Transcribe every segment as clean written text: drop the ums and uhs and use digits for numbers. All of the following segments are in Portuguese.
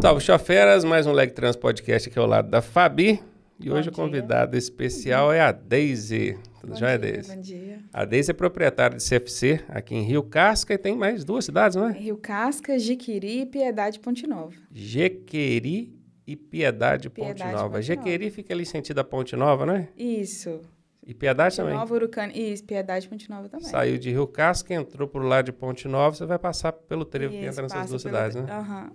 Salve, choferas, mais um Leg Trans Podcast aqui ao lado da Fabi. E Bom hoje dia. o convidado especial é a Deise. Tudo jóia, Deise? Bom dia. A Deise é proprietária de CFC aqui em Rio Casca e tem mais 2 cidades, não é? Rio Casca, Jiquiri e Piedade Ponte Nova. Jequeri e Piedade Ponte Nova. Jequeri fica ali sentido a Ponte Nova, não é? Isso. E Piedade Ponte também? Nova, Urucânia. Isso, Piedade Ponte Nova também. Saiu de Rio Casca, entrou pro lado de Ponte Nova, você vai passar pelo trevo que entra nessas 2 cidades, né? Aham.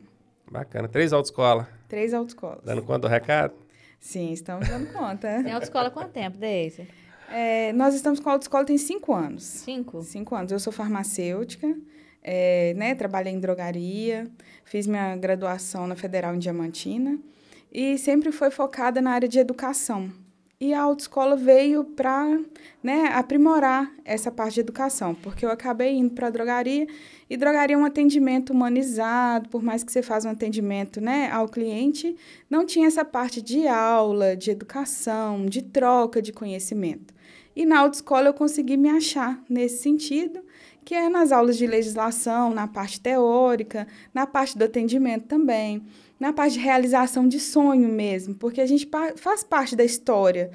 Bacana. 3 autoescolas. 3 autoescolas. Dando conta do recado? Sim, estamos dando conta. Tem autoescola há quanto tempo, Deise? Nós estamos com a autoescola tem 5 anos. 5? 5 anos. Eu sou farmacêutica, trabalhei em drogaria, fiz minha graduação na Federal em Diamantina e sempre foi focada na área de educação. E a autoescola veio para aprimorar essa parte de educação, porque eu acabei indo para a drogaria, e drogaria é um atendimento humanizado, por mais que você faça um atendimento ao cliente, não tinha essa parte de aula, de educação, de troca de conhecimento. E na autoescola eu consegui me achar nesse sentido, que é nas aulas de legislação, na parte teórica, na parte do atendimento também, na parte de realização de sonho mesmo, porque a gente faz parte da história,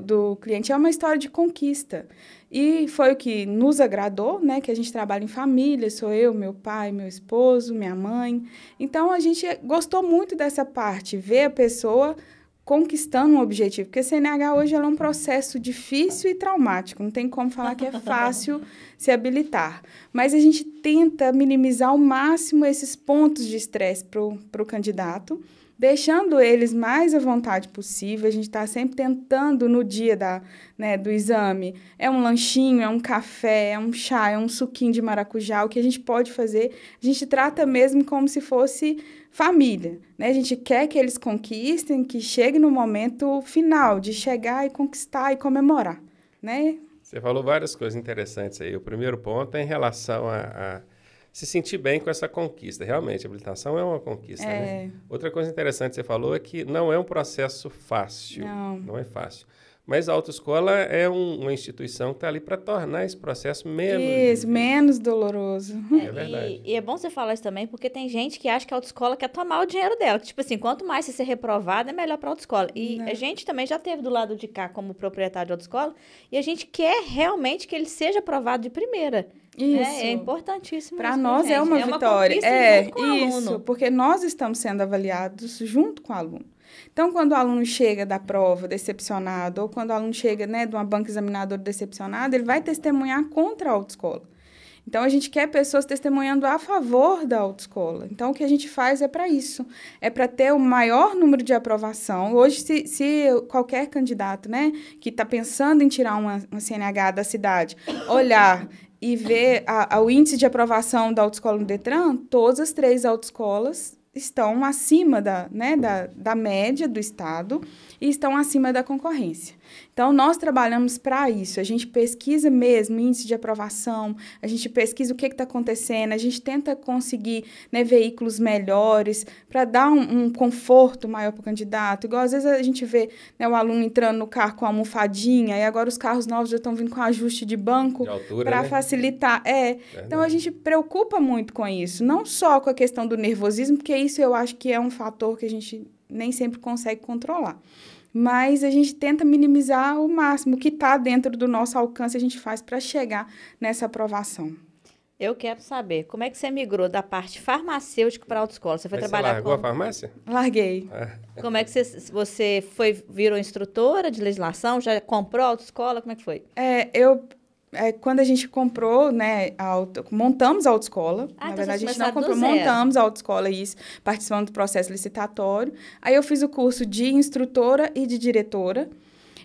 do cliente, é uma história de conquista. E foi o que nos agradou, que a gente trabalha em família, sou eu, meu pai, meu esposo, minha mãe. Então, a gente gostou muito dessa parte, ver a pessoa conquistando um objetivo, porque CNH hoje é um processo difícil e traumático, não tem como falar que é fácil se habilitar, mas a gente tenta minimizar ao máximo esses pontos de estresse para o candidato, deixando eles mais à vontade possível. A gente está sempre tentando no dia do exame, é um lanchinho, é um café, é um chá, é um suquinho de maracujá, o que a gente pode fazer, a gente trata mesmo como se fosse família, A gente quer que eles conquistem, que chegue no momento final, de chegar e conquistar e comemorar, Você falou várias coisas interessantes aí. O primeiro ponto é em relação a se sentir bem com essa conquista. Realmente, a habilitação é uma conquista, né? Outra coisa interessante que você falou é que não é um processo fácil. Não é fácil. Mas a autoescola é uma instituição que está ali para tornar esse processo menos difícil. Menos doloroso. É verdade. E é bom você falar isso também, porque tem gente que acha que a autoescola quer tomar o dinheiro dela. Tipo assim, quanto mais você ser reprovado, é melhor para a autoescola. E a gente também já teve do lado de cá como proprietário de autoescola, e a gente quer realmente que ele seja aprovado de primeira. Isso. É importantíssimo. Para nós é uma vitória. Junto com o isso, aluno. porque nós estamos sendo avaliados junto com o aluno. Então, quando o aluno chega da prova decepcionado, ou quando o aluno chega de uma banca examinadora decepcionada, ele vai testemunhar contra a autoescola. Então, a gente quer pessoas testemunhando a favor da autoescola. Então, o que a gente faz é para isso. É para ter o maior número de aprovação. Hoje, se qualquer candidato que está pensando em tirar uma CNH da cidade, olhar e ver o índice de aprovação da autoescola no Detran, todas as 3 autoescolas estão acima da média do estado e estão acima da concorrência. Então, nós trabalhamos para isso. A gente pesquisa mesmo índice de aprovação, a gente pesquisa o que está acontecendo, a gente tenta conseguir veículos melhores para dar um conforto maior para o candidato. Igual, às vezes, a gente vê o aluno entrando no carro com a almofadinha, e agora os carros novos já estão vindo com ajuste de banco para facilitar. Então, a gente preocupa muito com isso, não só com a questão do nervosismo, porque isso eu acho que é um fator que a gente nem sempre consegue controlar. Mas a gente tenta minimizar ao máximo. O que está dentro do nosso alcance, a gente faz para chegar nessa aprovação. Eu quero saber, como é que você migrou da parte farmacêutica para a autoescola? Você foi trabalhar Você largou a farmácia? Larguei. Como é que você virou instrutora de legislação? Já comprou a autoescola? Como é que foi? Quando a gente comprou, montamos a autoescola. Na verdade, a gente não comprou, montamos a autoescola, isso, participando do processo licitatório. Aí eu fiz o curso de instrutora e de diretora.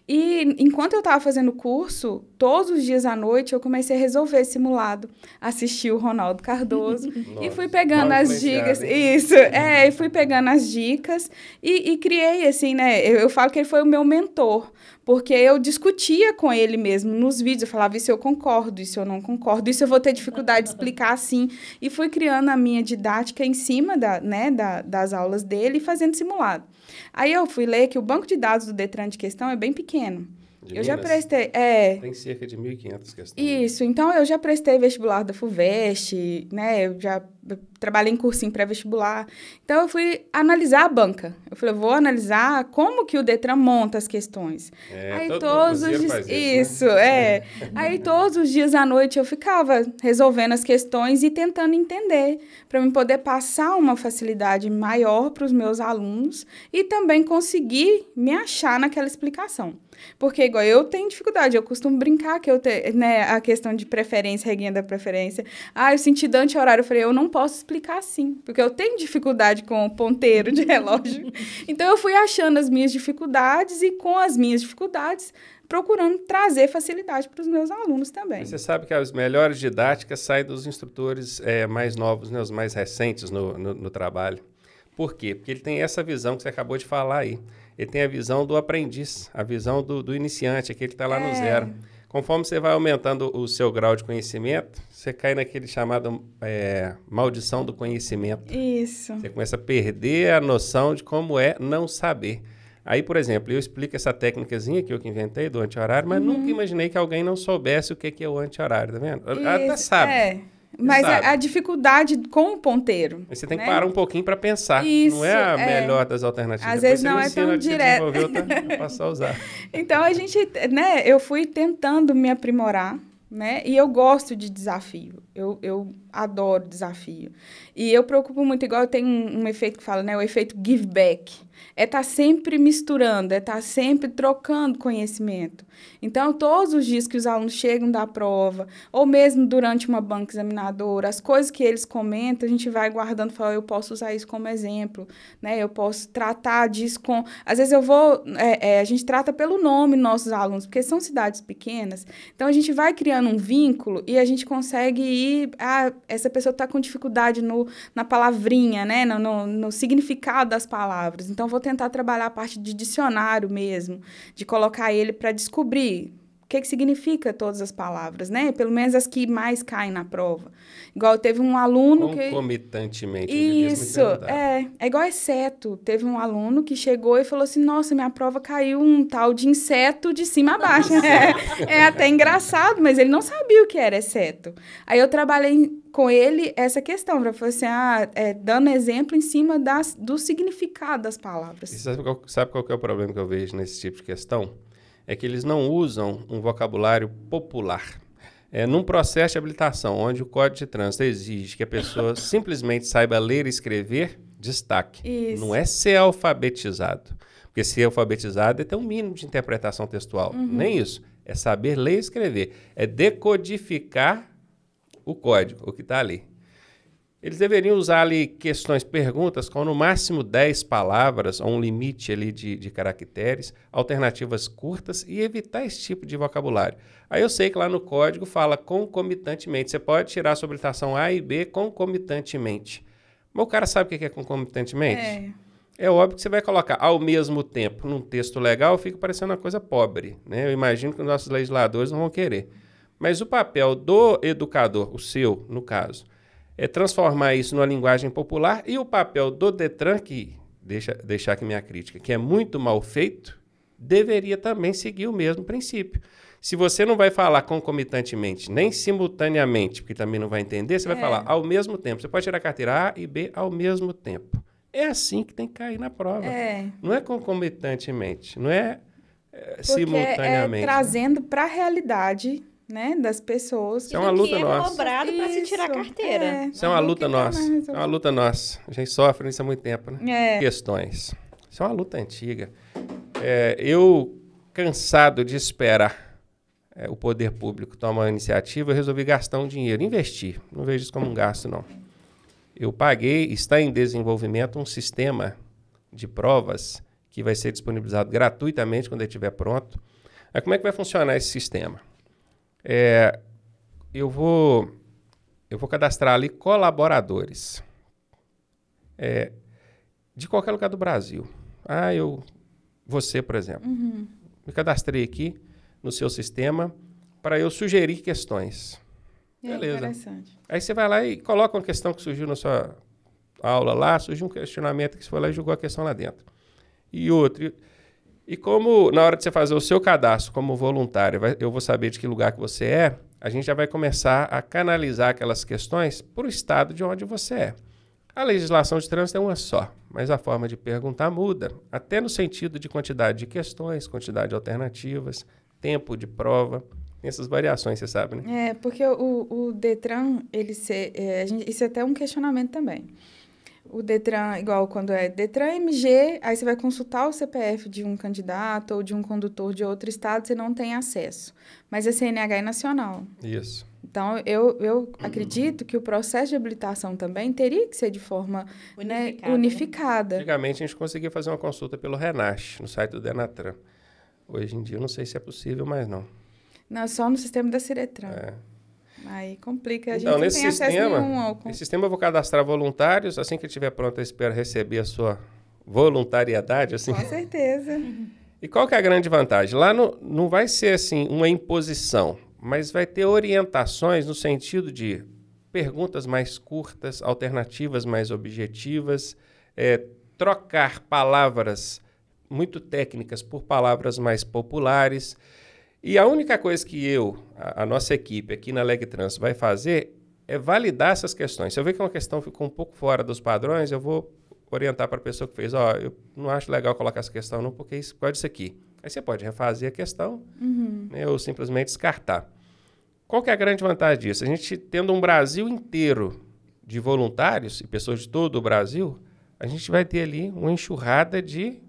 E enquanto eu estava fazendo o curso, todos os dias à noite eu comecei a resolver simulado, assistir o Ronaldo Cardoso. Nossa, e fui pegando as dicas. Isso, e fui pegando as dicas e criei, assim, eu falo que ele foi o meu mentor, porque eu discutia com ele mesmo nos vídeos, eu falava, isso eu concordo, isso eu não concordo, isso eu vou ter dificuldade de explicar assim. E fui criando a minha didática em cima das aulas dele e fazendo simulado. Aí eu fui ler que o banco de dados do Detran de questão é bem pequeno. Eu já prestei... Tem cerca de 1.500 questões. Isso, então eu já prestei vestibular da FUVEST, eu já trabalhei em cursinho pré-vestibular. Então, eu fui analisar a banca. Eu falei, vou analisar como que o Detran monta as questões. Aí todos os dias faz isso, né? Aí todos os dias à noite eu ficava resolvendo as questões e tentando entender, para eu poder passar uma facilidade maior para os meus alunos e também conseguir me achar naquela explicação. Porque, igual, eu tenho dificuldade, eu costumo brincar que eu tenho, né, a questão de preferência, reguinha da preferência. O sentido anti-horário, eu falei, eu não posso explicar assim, porque eu tenho dificuldade com o ponteiro de relógio. Então, eu fui achando as minhas dificuldades e, com as minhas dificuldades, procurando trazer facilidade para os meus alunos também. Você sabe que as melhores didáticas saem dos instrutores mais novos, né, os mais recentes no trabalho. Por quê? Porque ele tem essa visão que você acabou de falar aí. Ele tem a visão do aprendiz, a visão do iniciante, aquele que está lá no zero. Conforme você vai aumentando o seu grau de conhecimento, você cai naquele chamado maldição do conhecimento. Isso. Você começa a perder a noção de como é não saber. Aí, por exemplo, eu explico essa técnicazinha que eu que inventei do anti-horário, mas nunca imaginei que alguém não soubesse o que é o anti-horário, tá vendo? Até sabe. Mas a dificuldade com o ponteiro. Mas você tem que parar um pouquinho para pensar. Isso, não é a melhor das alternativas. Às vezes não é tão direto. Eu posso só usar. Então, eu fui tentando me aprimorar, né? E eu gosto de desafio. Eu adoro desafio. E eu preocupo muito, igual eu tenho um efeito que fala, né? O efeito give back. É estar sempre misturando, é estar sempre trocando conhecimento. Então, todos os dias que os alunos chegam da prova, ou mesmo durante uma banca examinadora, as coisas que eles comentam, a gente vai guardando e fala, eu posso usar isso como exemplo, né? Eu posso tratar disso com... Às vezes a gente trata pelo nome nossos alunos, porque são cidades pequenas, então a gente vai criando um vínculo e a gente consegue ir... essa pessoa está com dificuldade na palavrinha, né? No significado das palavras. Então, vou tentar trabalhar a parte de dicionário mesmo, de colocar ele para descobrir o que significa todas as palavras, né? Pelo menos as que mais caem na prova. Igual teve um aluno que... Concomitantemente. Isso, é igual exceto. Teve um aluno que chegou e falou assim, nossa, minha prova caiu um tal de inseto de cima a baixo. É até engraçado, mas ele não sabia o que era exceto. Aí eu trabalhei com ele essa questão, para falar assim, dando exemplo em cima do significado das palavras. E sabe qual que é o problema que eu vejo nesse tipo de questão? É que eles não usam um vocabulário popular. Num processo de habilitação, onde o Código de Trânsito exige que a pessoa simplesmente saiba ler e escrever, destaque. Isso. Não é ser alfabetizado. Porque ser alfabetizado é ter um mínimo de interpretação textual. Nem isso. É saber ler e escrever. É decodificar o código, o que está ali. Eles deveriam usar ali perguntas com no máximo 10 palavras, ou um limite ali de caracteres, alternativas curtas e evitar esse tipo de vocabulário. Aí eu sei que lá no código fala concomitantemente. Você pode tirar a sua habilitação A e B concomitantemente. Mas o cara sabe o que é concomitantemente? É óbvio que você vai colocar ao mesmo tempo num texto legal, fica parecendo uma coisa pobre, né? Eu imagino que os nossos legisladores não vão querer. Mas o papel do educador, o seu, no caso, é transformar isso numa linguagem popular, e o papel do Detran, que deixar aqui minha crítica, que é muito mal feito, deveria também seguir o mesmo princípio. Se você não vai falar concomitantemente, nem simultaneamente, porque também não vai entender, você vai falar ao mesmo tempo. Você pode tirar a carteira A e B ao mesmo tempo. É assim que tem que cair na prova. Não é concomitantemente, não é simultaneamente. Trazendo para a realidade, né, das pessoas. Isso é uma luta nossa. Cobrado para se tirar a carteira. Isso é uma luta nossa. É uma luta nossa. A gente sofre nisso há muito tempo, né? Questões. Isso é uma luta antiga. Eu, cansado de esperar o poder público tomar uma iniciativa, eu resolvi gastar um dinheiro, investir. Não vejo isso como um gasto, não. Eu paguei, está em desenvolvimento, um sistema de provas que vai ser disponibilizado gratuitamente quando ele estiver pronto. Aí, como é que vai funcionar esse sistema? Eu vou cadastrar ali colaboradores de qualquer lugar do Brasil. Você, por exemplo. Me cadastrei aqui no seu sistema para eu sugerir questões. Beleza. Interessante. Aí você vai lá e coloca uma questão que surgiu na sua aula lá, surgiu um questionamento que você foi lá e jogou a questão lá dentro. E outro. E como na hora de você fazer o seu cadastro como voluntário, eu vou saber de que lugar que você é, a gente já vai começar a canalizar aquelas questões para o estado de onde você é. A legislação de trânsito é uma só, mas a forma de perguntar muda, até no sentido de quantidade de questões, quantidade de alternativas, tempo de prova, essas variações, você sabe, né? Porque o Detran, isso é até um questionamento também. O Detran, igual quando é Detran MG, aí você vai consultar o CPF de um candidato ou de um condutor de outro estado, você não tem acesso. Mas a CNH é nacional. Isso. Então, eu acredito que o processo de habilitação também teria que ser de forma unificada. Antigamente, a gente conseguia fazer uma consulta pelo Renache, no site do Denatran. Hoje em dia, eu não sei se é possível, mas não. Não, só no sistema da Ciretran. Aí complica, a gente não nesse tem sistema, acesso nenhum ao... Nesse sistema eu vou cadastrar voluntários, assim que ele estiver pronto, eu espero receber a sua voluntariedade. Assim. Com certeza. E qual que é a grande vantagem? Lá não vai ser assim uma imposição, mas vai ter orientações no sentido de perguntas mais curtas, alternativas mais objetivas, trocar palavras muito técnicas por palavras mais populares. E a única coisa que a nossa equipe aqui na LegTrans vai fazer é validar essas questões. Se eu ver que uma questão ficou um pouco fora dos padrões, eu vou orientar para a pessoa que fez, eu não acho legal colocar essa questão não, porque isso pode ser aqui. Aí você pode refazer a questão, né, ou simplesmente descartar. Qual que é a grande vantagem disso? A gente tendo um Brasil inteiro de voluntários e pessoas de todo o Brasil, a gente vai ter ali uma enxurrada de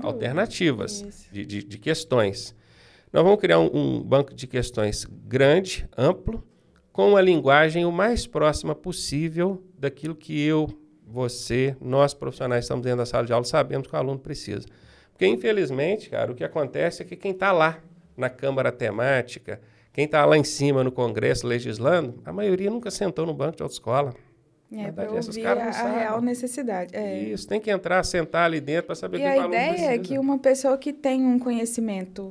alternativas, de questões. Nós vamos criar um banco de questões grande, amplo, com a linguagem o mais próxima possível daquilo que você, nós profissionais estamos dentro da sala de aula, sabemos que o aluno precisa. Porque, infelizmente, cara, o que acontece é que quem está lá na Câmara Temática, quem está lá em cima no Congresso legislando, a maioria nunca sentou no banco de autoescola. Para ouvir a real necessidade. Isso, tem que entrar, sentar ali dentro para saber o que o aluno precisa. E a ideia é que uma pessoa que tem um conhecimento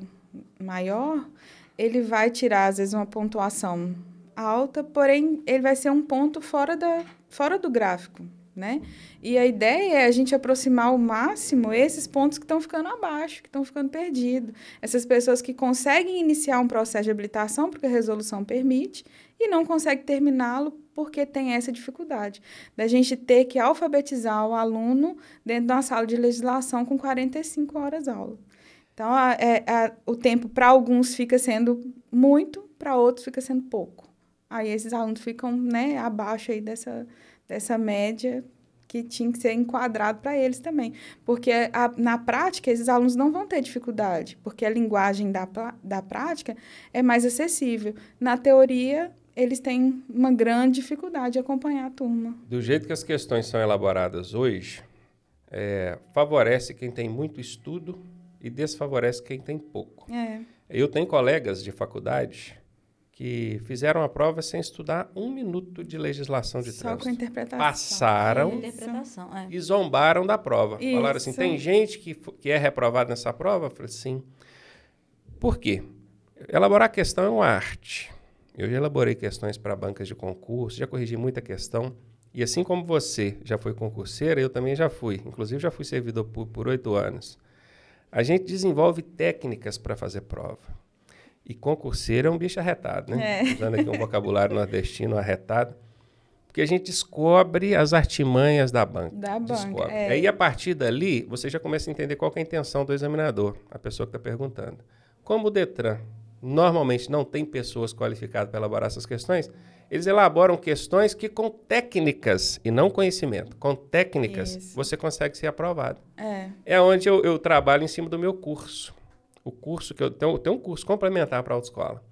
maior, ele vai tirar, às vezes, uma pontuação alta, porém, ele vai ser um ponto fora do gráfico, né? E a ideia é a gente aproximar ao máximo esses pontos que estão ficando abaixo, que estão ficando perdidos. Essas pessoas que conseguem iniciar um processo de habilitação, porque a resolução permite, e não conseguem terminá-lo porque tem essa dificuldade. Da gente ter que alfabetizar o aluno dentro de uma sala de legislação com 45 horas aula. Então, o tempo para alguns fica sendo muito, para outros fica sendo pouco. Aí esses alunos ficam, né, abaixo aí dessa média que tinha que ser enquadrado para eles também. Porque na prática, esses alunos não vão ter dificuldade, porque a linguagem da prática é mais acessível. Na teoria, eles têm uma grande dificuldade de acompanhar a turma. Do jeito que as questões são elaboradas hoje, favorece quem tem muito estudo e desfavorece quem tem pouco. Eu tenho colegas de faculdade que fizeram a prova sem estudar 1 minuto de legislação de trânsito. Só com interpretação. Passaram e zombaram da prova. Isso. Falaram assim, tem gente que é reprovada nessa prova? Eu falei, sim. Por quê? Elaborar a questão é uma arte. Eu já elaborei questões para bancas de concurso, já corrigi muita questão. E assim como você já foi concurseira, eu também já fui. Inclusive, já fui servidor público por 8 anos. A gente desenvolve técnicas para fazer prova. E concurseiro é um bicho arretado, né? Usando aqui um vocabulário nordestino, arretado. Porque a gente descobre as artimanhas da banca. Aí, a partir dali, você já começa a entender qual que é a intenção do examinador, a pessoa que está perguntando. Como o Detran normalmente não tem pessoas qualificadas para elaborar essas questões, eles elaboram questões que com técnicas, e não conhecimento, com técnicas, você consegue ser aprovado. É onde eu trabalho em cima do meu curso. O curso que eu tenho um curso complementar para a autoescola.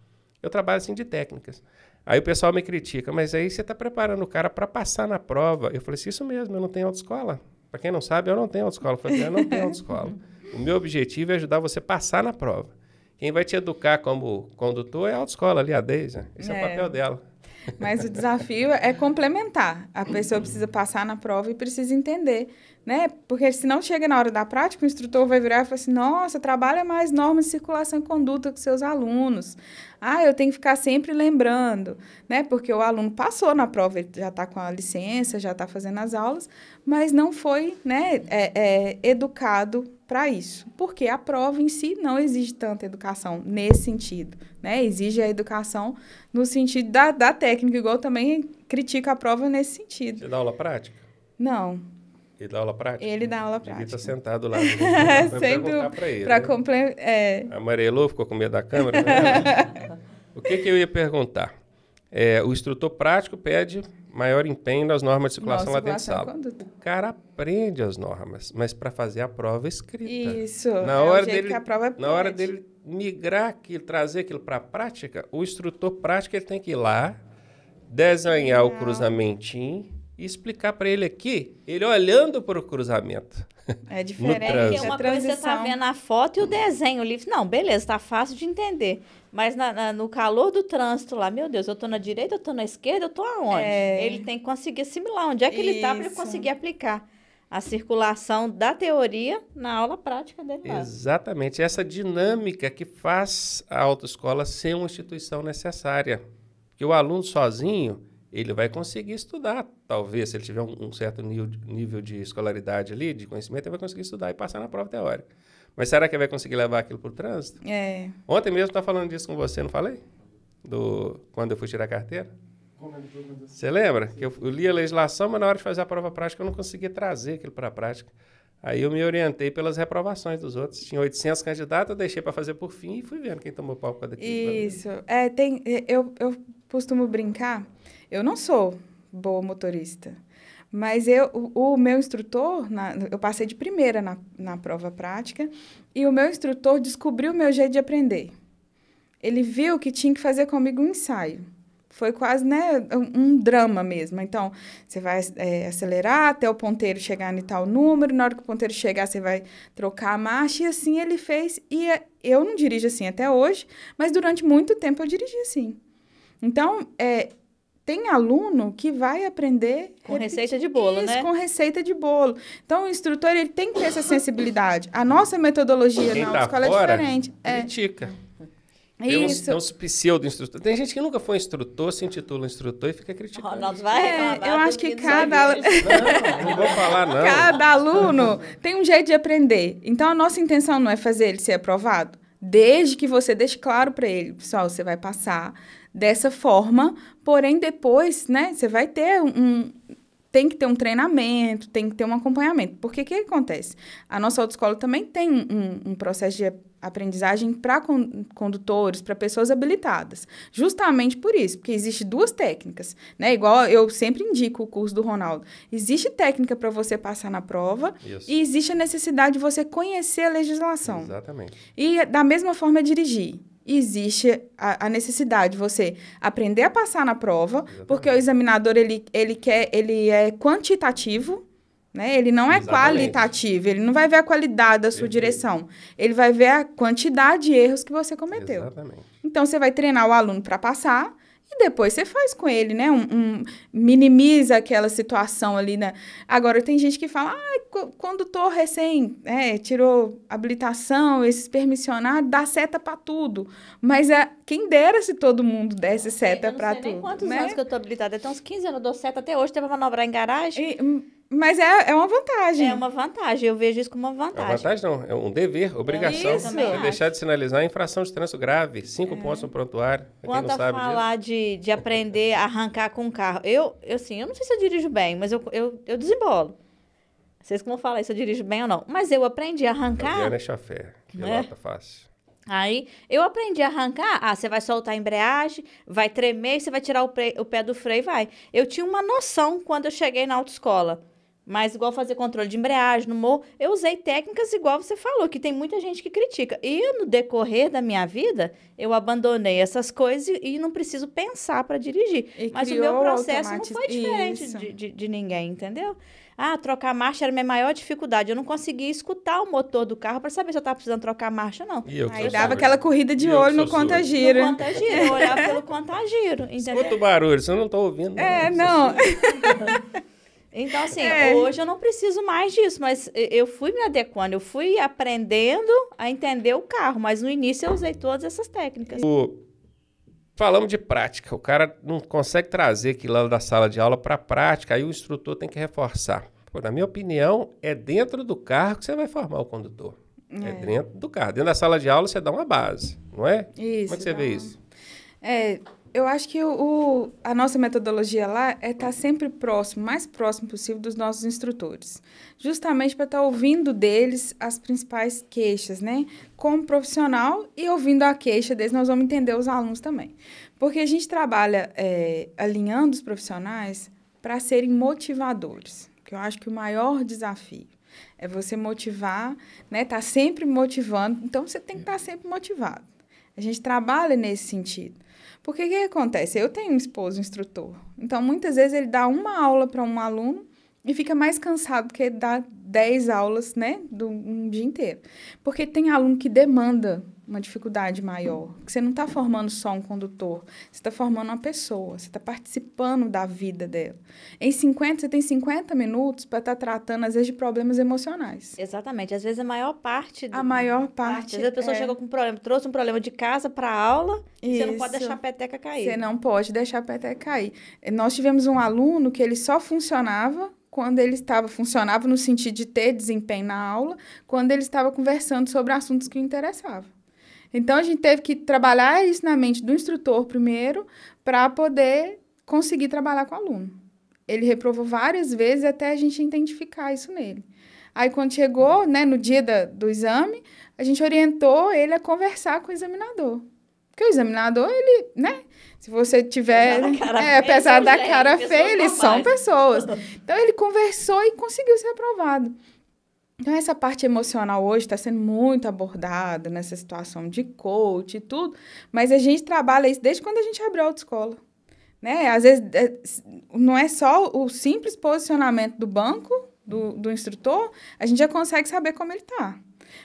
Eu trabalho assim de técnicas. Aí o pessoal me critica, mas aí você está preparando o cara para passar na prova. Eu falei assim, isso mesmo, eu não tenho autoescola. Para quem não sabe, eu não tenho autoescola. Eu falei, eu não tenho autoescola. O meu objetivo é ajudar você a passar na prova. Quem vai te educar como condutor é a autoescola ali, a Deise. Esse é o papel dela. Mas o desafio é complementar. A pessoa precisa passar na prova e precisa entender né? Porque senão chega na hora da prática, o instrutor vai virar e falar assim, nossa, trabalha mais normas de circulação e conduta com seus alunos. Eu tenho que ficar sempre lembrando, né? Porque o aluno passou na prova, ele já está com a licença, já está fazendo as aulas, mas não foi, né, educado para isso. Porque a prova em si não exige tanta educação nesse sentido, né? Exige a educação no sentido da técnica, igual também critica a prova nesse sentido. Você dá aula prática? Não. Ele dá aula prática? Ele dá aula prática. Ele está sentado lá. Vai perguntar para ele. Amarelou, ficou com medo da câmera? Né? O que eu ia perguntar? O instrutor prático pede maior empenho nas normas de circulação lá dentro de sala. O cara aprende as normas, mas para fazer a prova escrita. Isso, na hora dele, que a prova na hora dele migrar aquilo, trazer aquilo para a prática, o instrutor prático ele tem que ir lá, desenhar o cruzamentinho, e explicar para ele aqui, ele olhando para o cruzamento. É diferente. Porque uma coisa você está vendo a foto e o desenho, o livro. Não, beleza, está fácil de entender. Mas no calor do trânsito lá, meu Deus, eu estou na direita, eu estou na esquerda, eu estou aonde? Ele tem que conseguir assimilar onde é que ele está para ele conseguir aplicar a circulação da teoria na aula prática dele lá. Exatamente. Essa dinâmica que faz a autoescola ser uma instituição necessária. Porque o aluno sozinho, ele vai conseguir estudar, talvez, se ele tiver um certo nível de escolaridade ali, de conhecimento, ele vai conseguir estudar e passar na prova teórica. Mas será que ele vai conseguir levar aquilo para o trânsito? Ontem mesmo eu estava falando disso com você, não falei? Quando eu fui tirar a carteira? Você lembra? Que eu li a legislação, mas na hora de fazer a prova prática eu não conseguia trazer aquilo para a prática. Aí eu me orientei pelas reprovações dos outros. Tinha 800 candidatos, eu deixei para fazer por fim e fui vendo quem tomou pau com daquilo. Isso. Eu costumo brincar, eu não sou boa motorista, mas o meu instrutor, eu passei de primeira na prova prática, e o meu instrutor descobriu o meu jeito de aprender. Ele viu que tinha que fazer comigo um ensaio. Foi quase, né, um drama mesmo. Então, você vai acelerar até o ponteiro chegar em tal número, na hora que o ponteiro chegar, você vai trocar a marcha, e assim ele fez. E eu não dirijo assim até hoje, mas durante muito tempo eu dirigi assim. Então, tem aluno que vai aprender... Com receita de bolo, né? Com receita de bolo. Então, o instrutor, ele tem que ter essa sensibilidade. A nossa metodologia na autoescola é diferente. Critica. Tem uns pseudo-instrutores. Tem gente que nunca foi instrutor, se intitula instrutor e fica criticando. Ronaldo vai eu acho que cada... Não vou falar, não. Cada aluno tem um jeito de aprender. Então, a nossa intenção não é fazer ele ser aprovado, desde que você deixe claro para ele, pessoal, você vai passar dessa forma, porém, depois, né, você vai ter tem que ter um treinamento, tem que ter um acompanhamento. Porque o que acontece? A nossa autoescola também tem um processo de aprendizagem para condutores, para pessoas habilitadas. Justamente por isso, porque existem duas técnicas, né? Igual eu sempre indico o curso do Ronaldo. Existe técnica para você passar na prova. Isso. E existe a necessidade de você conhecer a legislação. Exatamente. E da mesma forma dirigir. Existe a necessidade de você aprender a passar na prova, exatamente, porque o examinador ele é quantitativo, né? Ele não é qualitativo, ele não vai ver a qualidade da sua direção, ele vai ver a quantidade de erros que você cometeu. Exatamente. Então, você vai treinar o aluno para passar e depois você faz com ele, né? Minimiza aquela situação ali, né? Agora, tem gente que fala, condutor recém tirou habilitação, esses permissionários, dá seta para tudo. Mas quem dera se todo mundo desse seta para tudo. Nem quantos anos que eu tô habilitada? Tem uns 15 anos, eu dou seta até hoje, teve pra manobrar em garagem. Mas é uma vantagem. É uma vantagem, eu vejo isso como uma vantagem. É uma vantagem não, é um dever, obrigação. Isso. Você deixar de sinalizar a infração de trânsito grave, 5 pontos no prontuário. Quanto a falar de aprender a arrancar com o carro, eu não sei se eu dirijo bem, mas eu desembolo. Vocês que vão falar se eu dirijo bem ou não. Mas eu aprendi a arrancar... É chafé, pilota fácil. Aí, eu aprendi a arrancar. Você vai soltar a embreagem, vai tremer, você vai tirar o pé do freio e vai. Eu tinha uma noção quando eu cheguei na autoescola. Mas igual fazer controle de embreagem no morro, eu usei técnicas igual você falou, que tem muita gente que critica. E no decorrer da minha vida, eu abandonei essas coisas e não preciso pensar para dirigir. Mas o meu processo não foi diferente de ninguém, entendeu? Trocar marcha era a minha maior dificuldade. Eu não conseguia escutar o motor do carro para saber se eu estava precisando trocar marcha, não. Aí dava aquela corrida de olho no conta-giro. No conta-giro, eu olhava pelo conta-giro, entendeu? Escuta o barulho, você não está ouvindo. Não. Então, assim, hoje eu não preciso mais disso, mas eu fui me adequando, eu fui aprendendo a entender o carro, mas no início eu usei todas essas técnicas. Falamos de prática, o cara não consegue trazer aquilo lá da sala de aula para a prática, aí o instrutor tem que reforçar. Pô, na minha opinião, é dentro do carro que você vai formar o condutor. É dentro do carro. Dentro da sala de aula você dá uma base, não é? Isso. Como é que você vê isso? Eu acho que a nossa metodologia lá é estar sempre próximo, mais próximo possível dos nossos instrutores. Justamente para estar ouvindo deles as principais queixas, né? Como profissional e ouvindo a queixa deles, nós vamos entender os alunos também. Porque a gente trabalha alinhando os profissionais para serem motivadores. Que eu acho que o maior desafio é você motivar, né? Tá sempre motivando. Então, você tem que estar sempre motivado. A gente trabalha nesse sentido. Porque o que acontece? Eu tenho um esposo instrutor. Então, muitas vezes, ele dá uma aula para um aluno e fica mais cansado do que ele dá 10 aulas, né? Um dia inteiro. Porque tem aluno que demanda uma dificuldade maior. Porque você não está formando só um condutor. Você está formando uma pessoa. Você está participando da vida dela. Você tem 50 minutos para estar tratando, às vezes, de problemas emocionais. Exatamente. Às vezes, a maior parte... A maior parte... Às vezes, a pessoa chegou com um problema, trouxe um problema de casa para a aula e você não pode deixar a peteca cair. Você não pode deixar a peteca cair. Nós tivemos um aluno que ele só funcionava quando ele funcionava no sentido de ter desempenho na aula, quando ele estava conversando sobre assuntos que o interessavam. Então, a gente teve que trabalhar isso na mente do instrutor primeiro para poder conseguir trabalhar com o aluno. Ele reprovou várias vezes até a gente identificar isso nele. Aí, quando chegou, né, no dia do exame, a gente orientou ele a conversar com o examinador. Porque o examinador, ele, né? Se você tiver... apesar da cara feia, eles são pessoas. Então, ele conversou e conseguiu ser aprovado. Então, essa parte emocional hoje está sendo muito abordada nessa situação de coach e tudo, mas a gente trabalha isso desde quando a gente abriu a autoescola. Né? Às vezes, não é só o simples posicionamento do banco, do instrutor, a gente já consegue saber como ele está.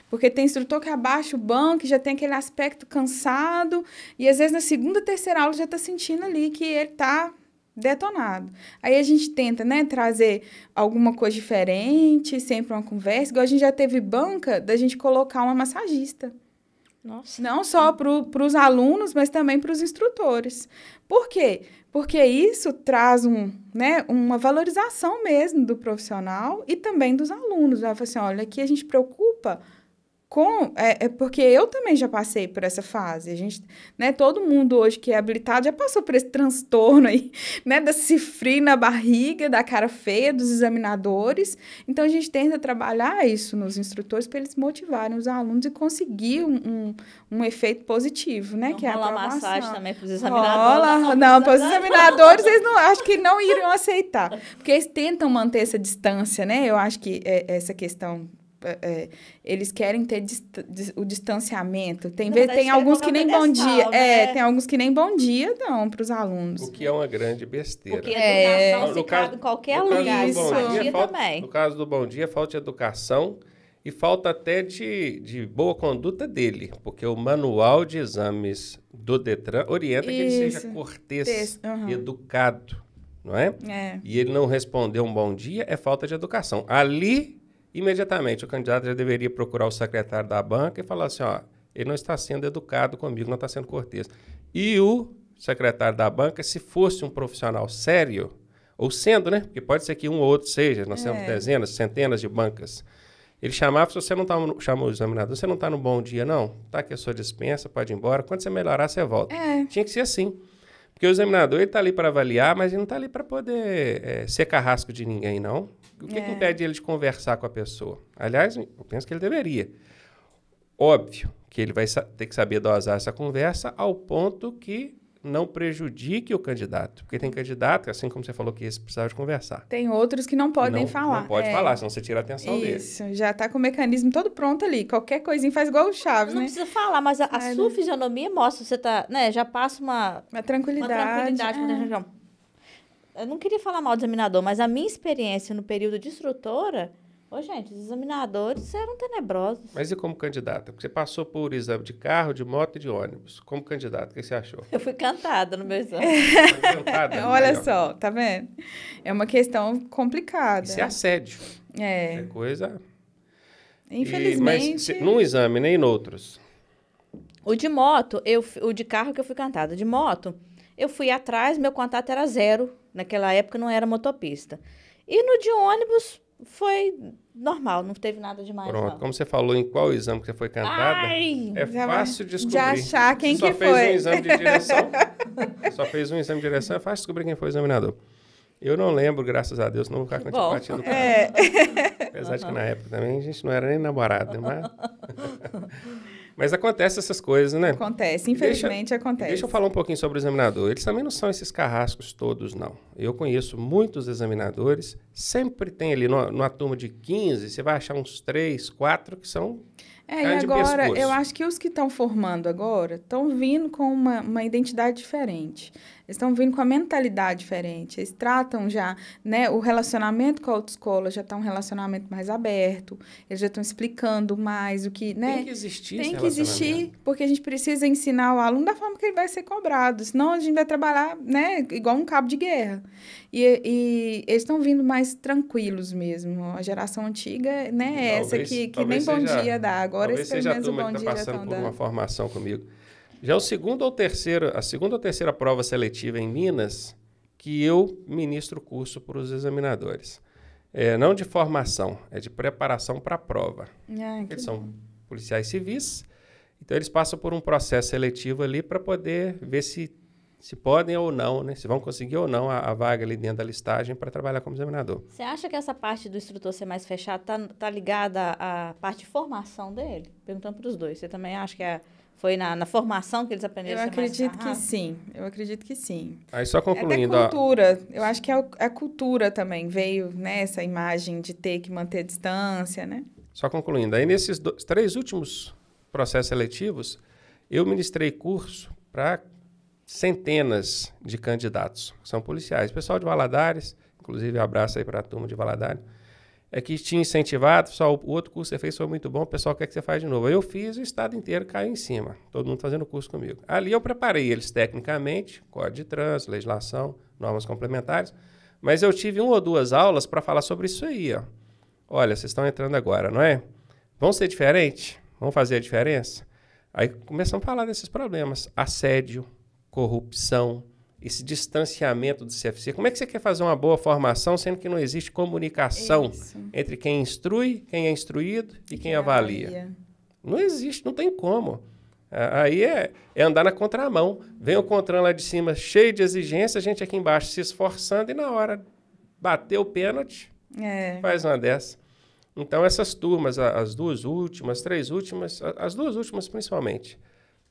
Porque tem instrutor que abaixa o banco, já tem aquele aspecto cansado, e às vezes na segunda, terceira aula já está sentindo ali que ele está detonado. Aí a gente tenta, né, trazer alguma coisa diferente, sempre uma conversa. Igual a gente já teve banca da gente colocar uma massagista. Nossa. Não só para os alunos, mas também para os instrutores. Por quê? Porque isso traz uma valorização mesmo do profissional e também dos alunos. Vai falar assim, olha, aqui a gente preocupa porque eu também já passei por essa fase. A gente, né, todo mundo hoje que é habilitado já passou por esse transtorno aí, né, da cifrinha na barriga, da cara feia dos examinadores. Então, a gente tenta trabalhar isso nos instrutores para eles motivarem os alunos e conseguir um efeito positivo, né? Não que é a aprovação. Massagem também para os examinadores. Não, para os examinadores, eles acho que não iriam aceitar. Porque eles tentam manter essa distância, né? Eu acho que essa questão... eles querem ter o distanciamento. Tem alguns que nem bom dia. Né? Tem alguns que nem bom dia dão para os alunos. O que é uma grande besteira. Porque educação se cabe em qualquer lugar. No caso do bom dia, falta de educação e falta até de boa conduta dele. Porque o manual de exames do Detran orienta que ele seja cortês, educado. Não é? E ele não respondeu um bom dia, é falta de educação. Ali... imediatamente, o candidato já deveria procurar o secretário da banca e falar assim, ó, ele não está sendo educado comigo, não está sendo cortês. E o secretário da banca, se fosse um profissional sério, ou sendo, né? Porque pode ser que um ou outro seja, nós temos dezenas, centenas de bancas. Ele chamava, se você não está, chamou o examinador, você não está no bom dia, não? Está aqui a sua dispensa, pode ir embora. Quando você melhorar, você volta. Tinha que ser assim. Porque o examinador, ele está ali para avaliar, mas ele não está ali para poder ser carrasco de ninguém, não. O que impede ele de conversar com a pessoa? Aliás, eu penso que ele deveria. Óbvio que ele vai ter que saber dosar essa conversa ao ponto que não prejudique o candidato. Porque tem candidato, assim como você falou, que esse precisava de conversar. Tem outros que não podem falar. Não pode falar, senão você tira a atenção dele. Isso, já está com o mecanismo todo pronto ali. Qualquer coisinha faz igual o Chaves, não precisa falar, mas a sua fisionomia mostra, você tá, né, já passa uma tranquilidade. Eu não queria falar mal do examinador, mas a minha experiência no período de instrutora Ô, gente, os examinadores eram tenebrosos. Mas e como candidata? Porque você passou por exame de carro, de moto e de ônibus. Como candidata, o que você achou? Eu fui cantada no meu exame. Foi cantada, Olha né? só, tá vendo? É uma questão complicada. Isso é assédio. É. Coisa... Infelizmente... Mas num exame, nem em outros. O de moto, o de carro que eu fui cantada. De moto, eu fui atrás, meu contato era 0. Naquela época não era motopista. E no de ônibus foi normal, não teve nada demais. Pronto, não. como você falou em qual exame que você foi cantada, é fácil descobrir. De achar quem Você que só fez foi. um exame de direção. Só fez um exame de direção, é fácil descobrir quem foi o examinador. Eu não lembro, graças a Deus, não vou ficar com antipatia do cara. Apesar de que na época também a gente não era nem namorado, né? Mas acontece essas coisas, né? Acontece, infelizmente acontece. Deixa eu falar um pouquinho sobre o examinador. Eles também não são esses carrascos todos, não. Eu conheço muitos examinadores, sempre tem ali, numa turma de 15, você vai achar uns 3, 4 que são... E agora, eu acho que os que estão formando agora estão vindo com uma identidade diferente. Eles estão vindo com a mentalidade diferente. Eles tratam já, né, o relacionamento com a autoescola já está um relacionamento mais aberto. Eles já estão explicando mais o que, né? Tem que existir Tem que existir, porque a gente precisa ensinar o aluno da forma que ele vai ser cobrado. Senão a gente vai trabalhar, né, igual um cabo de guerra. E eles estão vindo mais tranquilos mesmo. A geração antiga, né, é essa que nem bom dia dá. Agora esse pelo menos o bom dia já estão dando. Por uma formação comigo. Já a segunda ou terceira prova seletiva em Minas que eu ministro o curso para os examinadores. Não de formação, é de preparação para a prova. Eles são policiais civis, então eles passam por um processo seletivo ali para poder ver se podem ou não, né? Se vão conseguir ou não a vaga ali dentro da listagem para trabalhar como examinador. Você acha que essa parte do instrutor ser mais fechado tá ligada à parte de formação dele? Perguntando para os dois. Você também acha que foi na formação que eles aprenderam a ser mais carrasco? Eu acredito que sim. Aí só concluindo... É cultura. Eu acho que a cultura também veio, né? Essa imagem de ter que manter a distância, né? Só concluindo. Aí nesses 3 últimos processos seletivos, eu ministrei curso para centenas de candidatos, que são policiais. Pessoal de Valadares, inclusive abraço aí para a turma de Valadares, que tinha incentivado, pessoal, o outro curso que você fez foi muito bom, o pessoal quer que você faça de novo. Eu fiz, o estado inteiro caiu em cima, todo mundo fazendo curso comigo. Ali eu preparei eles tecnicamente, código de trânsito, legislação, normas complementares, mas eu tive 1 ou 2 aulas para falar sobre isso aí, ó. Olha, vocês estão entrando agora, não é? Vão ser diferentes? Vão fazer a diferença? Aí começamos a falar desses problemas, assédio, corrupção, esse distanciamento do CFC. Como é que você quer fazer uma boa formação, sendo que não existe comunicação entre quem instrui, quem é instruído e quem avalia? Não existe, não tem como. Aí é andar na contramão. Vem o CONTRAN lá de cima cheio de exigência, a gente aqui embaixo se esforçando e na hora bater o pênalti, faz uma dessa. Então essas turmas, as 2 últimas, 3 últimas, as 2 últimas principalmente,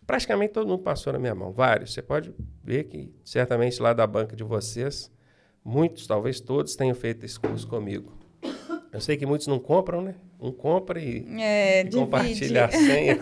praticamente todo mundo passou na minha mão, vários. Você pode ver que, certamente, lá da banca de vocês, muitos, talvez todos, tenham feito esse curso comigo. Eu sei que muitos não compram, né? Um compra e compartilha a senha.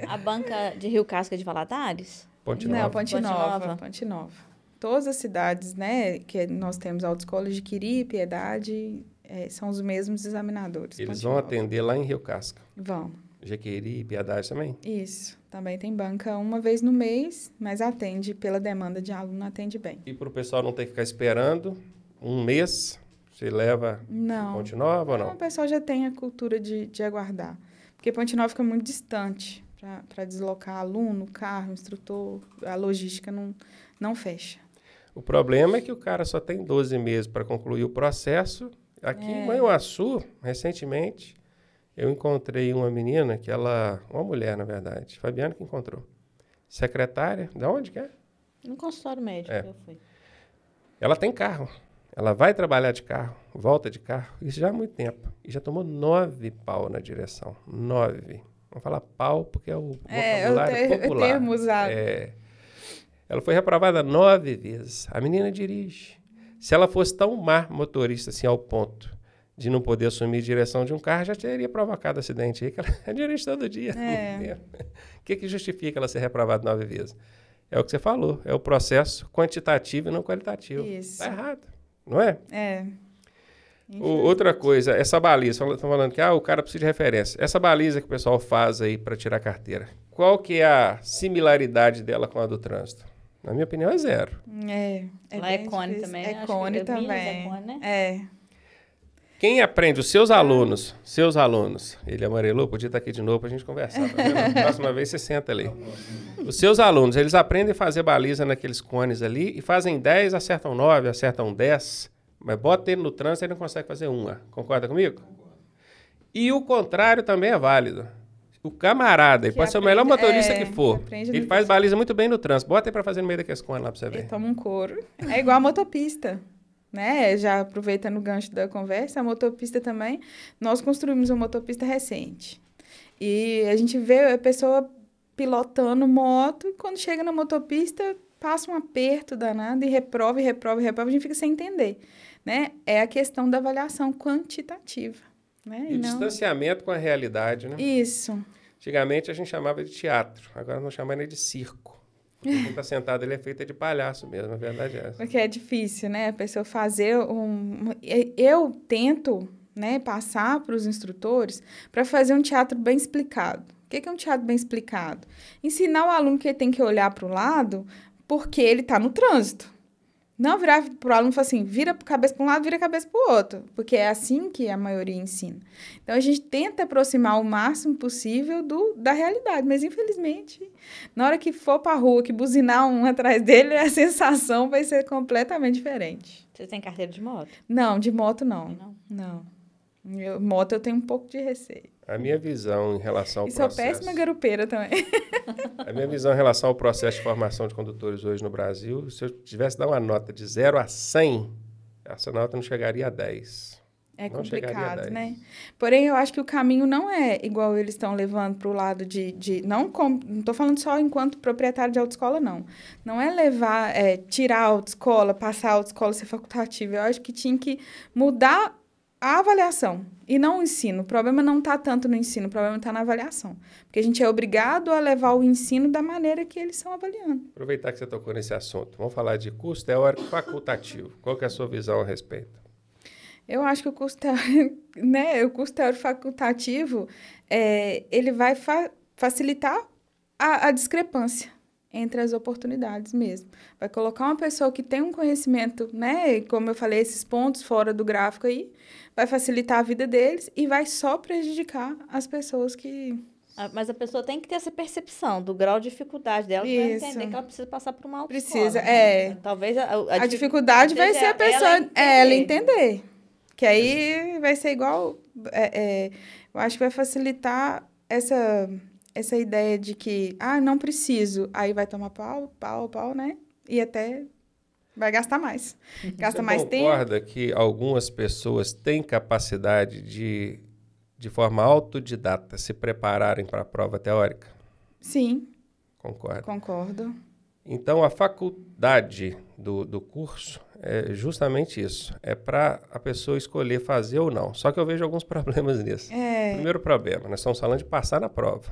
A banca de Rio Casca de Valadares? Ponte Nova. Não, Ponte Nova. Todas as cidades, né, que nós temos autoescolas de Quiri, Piedade, são os mesmos examinadores. Eles vão atender lá em Rio Casca? Vão. Jequeri e Piedade também? Isso. Também tem banca uma vez no mês, mas atende pela demanda de aluno, atende bem. E para o pessoal não ter que ficar esperando um mês, você leva Ponte Nova ou não? O pessoal já tem a cultura de aguardar. Porque Ponte Nova fica muito distante para deslocar aluno, carro, instrutor, a logística não fecha. O problema é que o cara só tem 12 meses para concluir o processo. Aqui em Manhuaçu, recentemente, eu encontrei uma menina uma mulher, na verdade, Fabiana que encontrou. Secretária, de onde que é? No consultório médico que eu fui. Ela tem carro, ela vai trabalhar de carro, volta de carro, isso já há muito tempo. E já tomou 9 pau na direção, 9. Vamos falar pau porque é o vocabulário popular. É o termo usado. Ela foi reprovada 9 vezes. A menina dirige. Se ela fosse tão má motorista, assim, ao ponto de não poder assumir direção de um carro, já teria provocado acidente aí, que ela dirige todo dia. O que justifica ela ser reprovada 9 vezes? É o que você falou, é o processo quantitativo e não qualitativo. Isso. Está errado, não é? Outra coisa, essa baliza, estão falando que o cara precisa de referência. Essa baliza que o pessoal faz aí para tirar carteira, qual que é a similaridade dela com a do trânsito? Na minha opinião, é zero. Lá é Cone também, né? É Cone também. É Cone, né? Quem aprende, os seus alunos, ele amarelou, podia estar aqui de novo para a gente conversar. Tá? Próxima vez você senta ali. Os seus alunos, eles aprendem a fazer baliza naqueles cones ali e fazem 10, acertam 9, acertam 10, mas bota ele no trânsito e ele não consegue fazer uma. Concorda comigo? E o contrário também é válido. O camarada, ele pode ser o melhor motorista que for. Ele faz baliza muito bem no trânsito. Bota ele para fazer no meio daqueles cones lá para você ver. Ele toma um couro. É igual a motopista. Né? Já aproveitando o gancho da conversa, a motopista também, nós construímos uma motopista recente. E a gente vê a pessoa pilotando moto, e quando chega na motopista, passa um aperto danado e reprova, a gente fica sem entender. Né? É a questão da avaliação quantitativa. Né? E distanciamento com a realidade, né? Isso. Antigamente a gente chamava de teatro, agora nós chamamos de circo. Quem está sentado, ele é feito de palhaço mesmo, a verdade é essa. Porque é difícil, né? A pessoa fazer Eu tento, né, passar para os instrutores para fazer um teatro bem explicado. O que é um teatro bem explicado? Ensinar o aluno que ele tem que olhar para o lado porque ele está no trânsito. Não virar para o aluno e falar assim, vira a cabeça para um lado, vira a cabeça para o outro. Porque é assim que a maioria ensina. Então, a gente tenta aproximar o máximo possível da realidade. Mas, infelizmente, na hora que for para a rua, que buzinar um atrás dele, a sensação vai ser completamente diferente. Você tem carteira de moto? Não, de moto não. Moto eu tenho um pouco de receio. A minha visão em relação ao processo... E sou péssima garupeira também. A minha visão em relação ao processo de formação de condutores hoje no Brasil, se eu tivesse dar uma nota de 0 a 100, essa nota não chegaria a 10. É complicado, né? Porém, eu acho que o caminho não é igual eles estão levando para o lado não estou falando só enquanto proprietário de autoescola, não. Não é levar, tirar a autoescola, passar a autoescola, ser facultativa. Eu acho que tinha que mudar a avaliação e não o ensino. O problema não está tanto no ensino, o problema está na avaliação. Porque a gente é obrigado a levar o ensino da maneira que eles estão avaliando. Aproveitar que você tocou nesse assunto, vamos falar de curso teórico facultativo. Qual que é a sua visão a respeito? Eu acho que o curso teórico facultativo, ele vai facilitar a discrepância entre as oportunidades mesmo. Vai colocar uma pessoa que tem um conhecimento, né, como eu falei, esses pontos fora do gráfico aí, vai facilitar a vida deles e vai só prejudicar as pessoas que... Mas a pessoa tem que ter essa percepção do grau de dificuldade dela para entender que ela precisa passar por uma autoescola. Precisa, né? Talvez a dificuldade vai ser a pessoa ela entender. Que aí vai ser igual... eu acho que vai facilitar essa ideia de que, não preciso, aí vai tomar pau, né? E até vai gastar mais. Gasta mais tempo. Você concorda que algumas pessoas têm capacidade de forma autodidata, se prepararem para a prova teórica? Sim. Concordo. Então, a faculdade do curso é justamente isso. É para a pessoa escolher fazer ou não. Só que eu vejo alguns problemas nisso. Primeiro problema, nós estamos falando de passar na prova.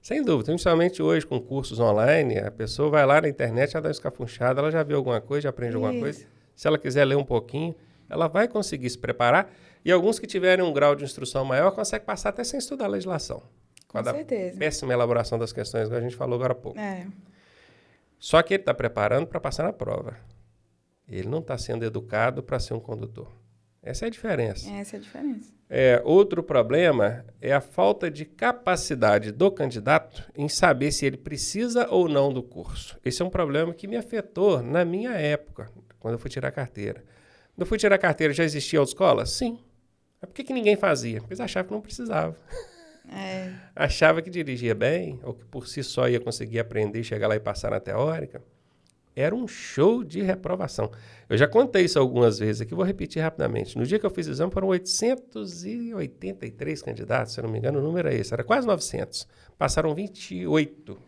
Sem dúvida, principalmente hoje com cursos online, a pessoa vai lá na internet, já dá uma escafunchada, ela já viu alguma coisa, já aprende alguma coisa. Se ela quiser ler um pouquinho, ela vai conseguir se preparar. E alguns que tiverem um grau de instrução maior conseguem passar até sem estudar a legislação. Com certeza. Péssima elaboração das questões, que a gente falou agora há pouco. Só que ele está preparando para passar na prova. Ele não está sendo educado para ser um condutor. Essa é a diferença. Outro problema é a falta de capacidade do candidato em saber se ele precisa ou não do curso. Esse é um problema que me afetou na minha época, quando eu fui tirar a carteira. Quando eu fui tirar a carteira, já existia autoescola? Sim. Mas por que ninguém fazia? Porque eles achavam que não precisava. Achava que dirigia bem, ou que por si só ia conseguir aprender, chegar lá e passar na teórica. Era um show de reprovação. Eu já contei isso algumas vezes aqui, vou repetir rapidamente. No dia que eu fiz o exame, foram 883 candidatos, se eu não me engano, o número é esse, era quase 900. Passaram 28.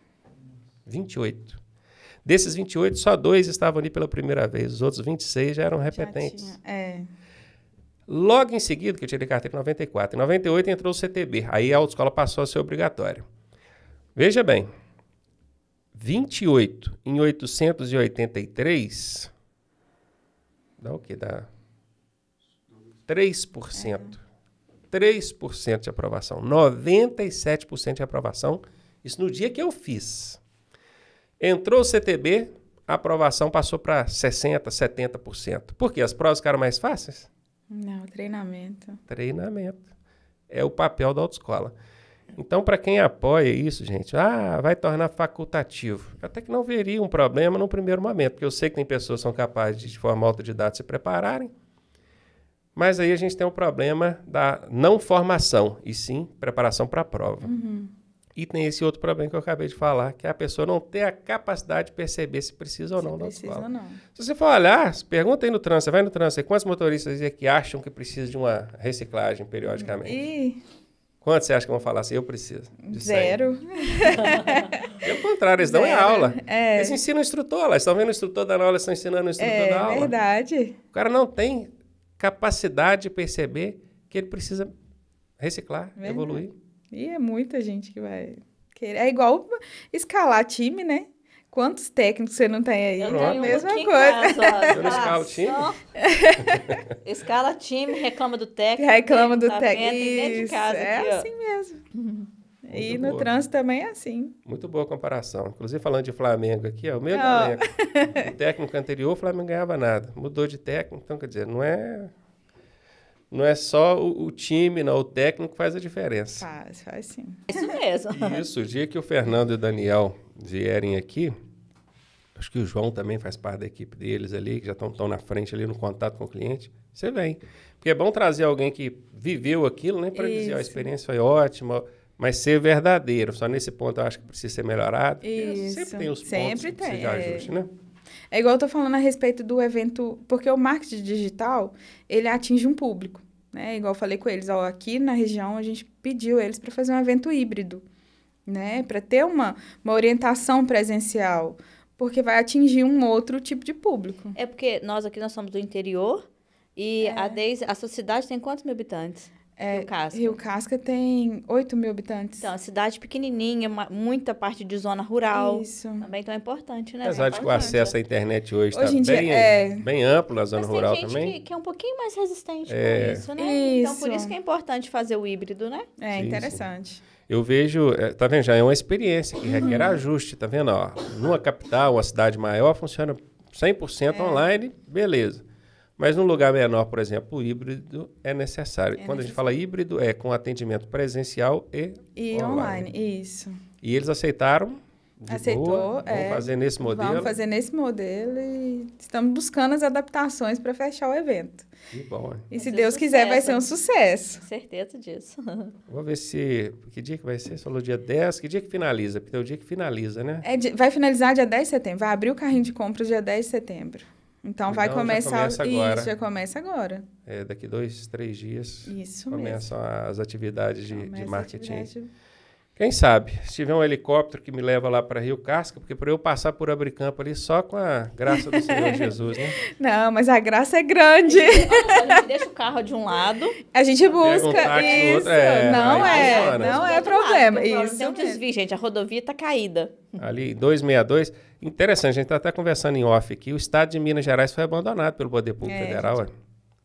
Desses 28, só 2 estavam ali pela primeira vez, os outros 26 já eram repetentes. Logo em seguida, que eu tirei carteira em 94, em 98 entrou o CTB, aí a autoescola passou a ser obrigatória. Veja bem, 28 em 883, dá o quê? Dá 3%. 3% de aprovação. 97% de aprovação. Isso no dia que eu fiz. Entrou o CTB, a aprovação passou para 60%, 70%. Por quê? As provas ficaram mais fáceis? Não, treinamento. Treinamento. É o papel da autoescola. Então, para quem apoia isso, gente, vai tornar facultativo. Até que não veria um problema no primeiro momento, porque eu sei que tem pessoas que são capazes de forma autodidata, se prepararem, mas aí a gente tem um problema da não formação, e sim preparação para a prova. Uhum. E tem esse outro problema que eu acabei de falar, que é a pessoa não ter a capacidade de perceber se precisa ou não da autoescola. Se você for olhar, pergunta aí no trânsito, você vai no trânsito, quantos motoristas que acham que precisa de uma reciclagem periodicamente? Quantos você acha que vão falar assim, eu preciso? 0. Pelo contrário, eles dão aula. Eles ensinam o instrutor, eles estão vendo o instrutor dando aula, eles estão ensinando o instrutor da aula. É verdade. O cara não tem capacidade de perceber que ele precisa reciclar, evoluir. E é muita gente que vai querer. É igual escalar time, né? Quantos técnicos você não tem aí? Eu tenho mesma coisa. Eu não escalo time? Escala time, reclama do técnico. Reclama do técnico. Dentro de casa, é aqui, assim mesmo. E no trânsito também é assim. Muito boa comparação. Inclusive, falando de Flamengo aqui, o meu elenco. O técnico anterior, o Flamengo não ganhava nada. Mudou de técnico, então, quer dizer, não é só o time, não. O técnico faz a diferença. Faz sim. Isso mesmo. Isso, o dia que o Fernando e o Daniel vierem aqui, acho que o João também faz parte da equipe deles ali, que já estão na frente ali no contato com o cliente, você vem. Porque é bom trazer alguém que viveu aquilo, né? Para dizer, a experiência foi ótima, mas ser verdadeiro. Só nesse ponto eu acho que precisa ser melhorado. Isso. Sempre tem os pontos que precisa de ajuste, né? É igual eu tô falando a respeito do evento, porque o marketing digital, ele atinge um público, né? Igual eu falei com eles, aqui na região a gente pediu eles para fazer um evento híbrido, né? Para ter uma orientação presencial, porque vai atingir um outro tipo de público. É porque nós somos do interior e a sua cidade tem quantos mil habitantes? Rio Casca. Rio Casca tem 8 mil habitantes. Então, cidade pequenininha, muita parte de zona rural. Isso. Também então é importante, né? Apesar de que o acesso à internet hoje está bem amplo na zona rural também. Tem gente que é um pouquinho mais resistente com isso, né? Então, por isso que é importante fazer o híbrido, né? É interessante. Sim. Eu vejo, tá vendo, já é uma experiência que requer ajuste, tá vendo? Ó, numa capital, uma cidade maior, funciona 100% online, beleza. Mas num lugar menor, por exemplo, o híbrido é necessário. Quando a gente fala híbrido, é com atendimento presencial e online. Isso. E eles aceitaram? Aceitou, Vamos fazer nesse modelo? Vamos fazer nesse modelo e estamos buscando as adaptações para fechar o evento. Que bom, hein? E se Deus quiser, vai ser um sucesso. Certeza disso. Vou ver que dia que vai ser. Você falou dia 10, que dia que finaliza? Porque é o dia que finaliza, né? Vai finalizar dia 10 de setembro, vai abrir o carrinho de compras dia 10 de setembro. Então vai começar... Já começa agora. Isso, já começa agora. Daqui 2, 3 dias. Isso começam as atividades de marketing. Atividade. Quem sabe, se tiver um helicóptero que me leva lá para Rio Casca, porque para eu passar por Abricampo ali só com a graça do Senhor Jesus, né? Não, mas a graça é grande. A gente deixa o carro de um lado. A gente busca isso. Outro, não é problema. Isso. Tem um desvio, gente. A rodovia está caída. Ali, 262. Interessante, a gente está até conversando em off aqui. O estado de Minas Gerais foi abandonado pelo Poder Público Federal.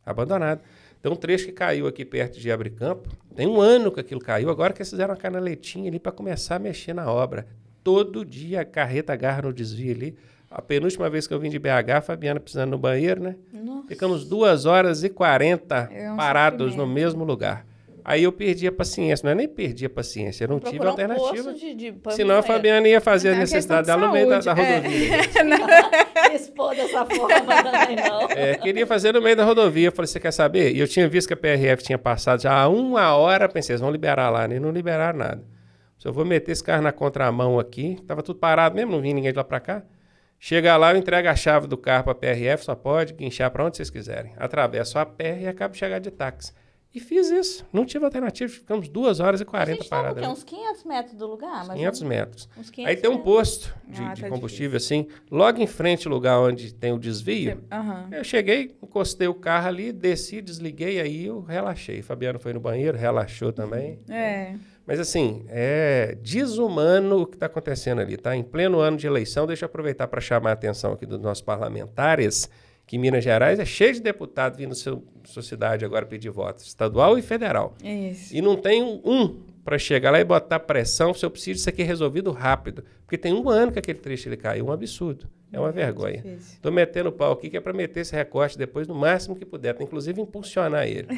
Abandonado. Tem um trecho que caiu aqui perto de Abricampo. Tem 1 ano que aquilo caiu. Agora que eles fizeram uma canaletinha ali para começar a mexer na obra. Todo dia a carreta agarra no desvio ali. A penúltima vez que eu vim de BH, a Fabiana precisando no banheiro, né? Nossa. Ficamos 2h40 parados no mesmo lugar. Aí eu perdi a paciência. Não é nem perdi a paciência, eu não tive alternativa. Senão a Fabiana ia fazer a necessidade dela no meio da rodovia. Expor dessa forma também não. Queria fazer no meio da rodovia. Eu falei, você quer saber? E eu tinha visto que a PRF tinha passado já há 1 hora. Pensei, eles vão liberar lá, né? Não liberaram nada. Se eu vou meter esse carro na contramão aqui, tava tudo parado mesmo, não vinha ninguém de lá para cá. Chega lá, eu entrego a chave do carro para a PRF, só pode guinchar para onde vocês quiserem. Atravesso a pé e acabo de chegar de táxi. E fiz isso. Não tive alternativa. Ficamos 2h40 parados. Uns 500 metros do lugar? 500 metros. Aí tem um posto de combustível, assim, logo em frente ao lugar onde tem o desvio. Eu cheguei, encostei o carro ali, desci, desliguei, aí eu relaxei. Fabiano foi no banheiro, relaxou também. Mas assim, é desumano o que está acontecendo ali, tá? Em pleno ano de eleição, deixa eu aproveitar para chamar a atenção aqui dos nossos parlamentares que Minas Gerais é cheio de deputados vindo sua cidade agora pedir voto, estadual e federal. Isso. E não tem um para chegar lá e botar pressão se eu preciso disso aqui resolvido rápido. Porque tem 1 ano que aquele trecho ele caiu, um absurdo. É uma vergonha. Estou metendo o pau aqui que é para meter esse recorte depois no máximo que puder, inclusive impulsionar ele.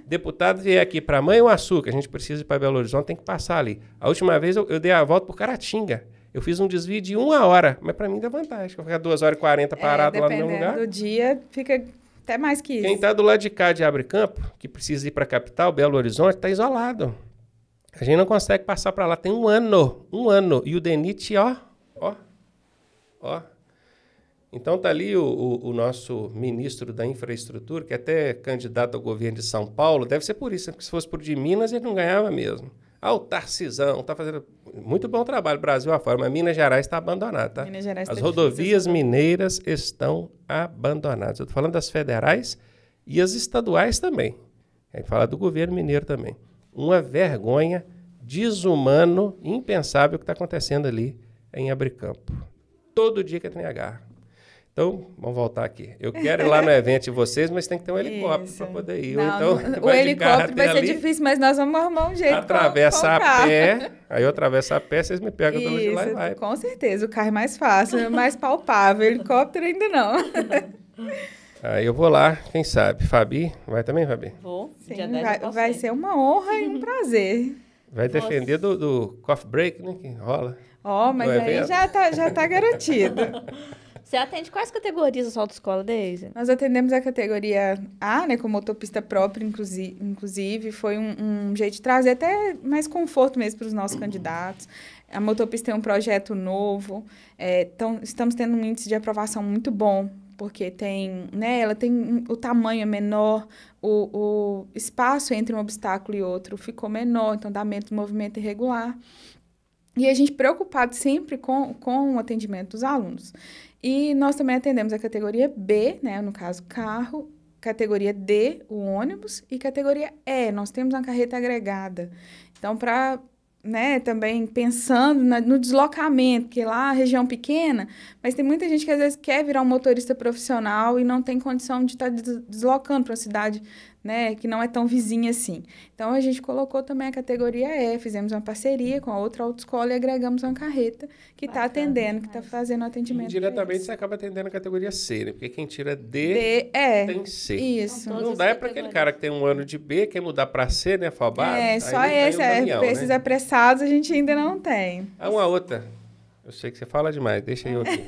Deputado vier aqui para Manhuaçu, que a gente precisa ir para Belo Horizonte, tem que passar ali. A última vez eu dei a volta por Caratinga. Eu fiz um desvio de 1 hora, mas para mim dá vantagem. Eu ficar 2h40 parado lá no mesmo lugar. Dependendo do dia, fica até mais que isso. Quem está do lado de cá de Abrecampo, que precisa ir para a capital, Belo Horizonte, está isolado. A gente não consegue passar para lá. Tem 1 ano. 1 ano. E o DENIT, ó. Então tá ali o nosso ministro da infraestrutura, que é até candidato ao governo de São Paulo. Deve ser por isso, porque se fosse por de Minas, ele não ganhava mesmo. O Tarcisão está fazendo muito bom trabalho, Brasil afora, mas Minas Gerais está abandonado, tá? Minas Gerais As rodovias mineiras estão abandonadas. Eu estou falando das federais e as estaduais também. A gente fala do governo mineiro também. Uma vergonha, desumano, impensável o que está acontecendo ali em Abrecampo. Todo dia que tem agarra. Então, vamos voltar aqui. Eu quero ir lá no evento de vocês, mas tem que ter um helicóptero para poder ir. Não, então, o helicóptero vai ser difícil, mas nós vamos arrumar um jeito. Atravessa a pé, aí eu atravesso a pé, vocês me pegam do lado de lá e vai. Com certeza, o carro é mais fácil, mais palpável. O helicóptero ainda não. Aí eu vou lá, quem sabe. Fabi, vai também, Fabi? Vou. Sim, vai ser uma honra e um prazer. Vai defender do coffee break, né, que rola. Mas aí já tá garantido. Você atende quais categorias da sua autoescola, Deise? Nós atendemos a categoria A, né, com motopista própria, inclusive. Foi um jeito de trazer até mais conforto mesmo para os nossos candidatos. A motopista tem um projeto novo. Então, estamos tendo um índice de aprovação muito bom, porque ela tem o tamanho é menor, o espaço entre um obstáculo e outro ficou menor, então dá menos movimento irregular. E a gente preocupado sempre com o atendimento dos alunos. E nós também atendemos a categoria B, né, no caso carro, categoria D, o ônibus, e categoria E, nós temos uma carreta agregada. Então, para... também pensando no deslocamento, porque lá a região pequena, mas tem muita gente que às vezes quer virar um motorista profissional e não tem condição de estar deslocando para uma cidade, que não é tão vizinha assim. Então, a gente colocou também a categoria E, fizemos uma parceria com a outra autoescola e agregamos uma carreta que está atendendo, que está fazendo atendimento. Diretamente você acaba atendendo a categoria C, né? Porque quem tira D tem C. Isso. Não dá para aquele cara que tem 1 ano de B, quer mudar para C, né, afobado? Só esse, esses apressados a gente ainda não tem. Uma outra. Eu sei que você fala demais, deixa eu aqui.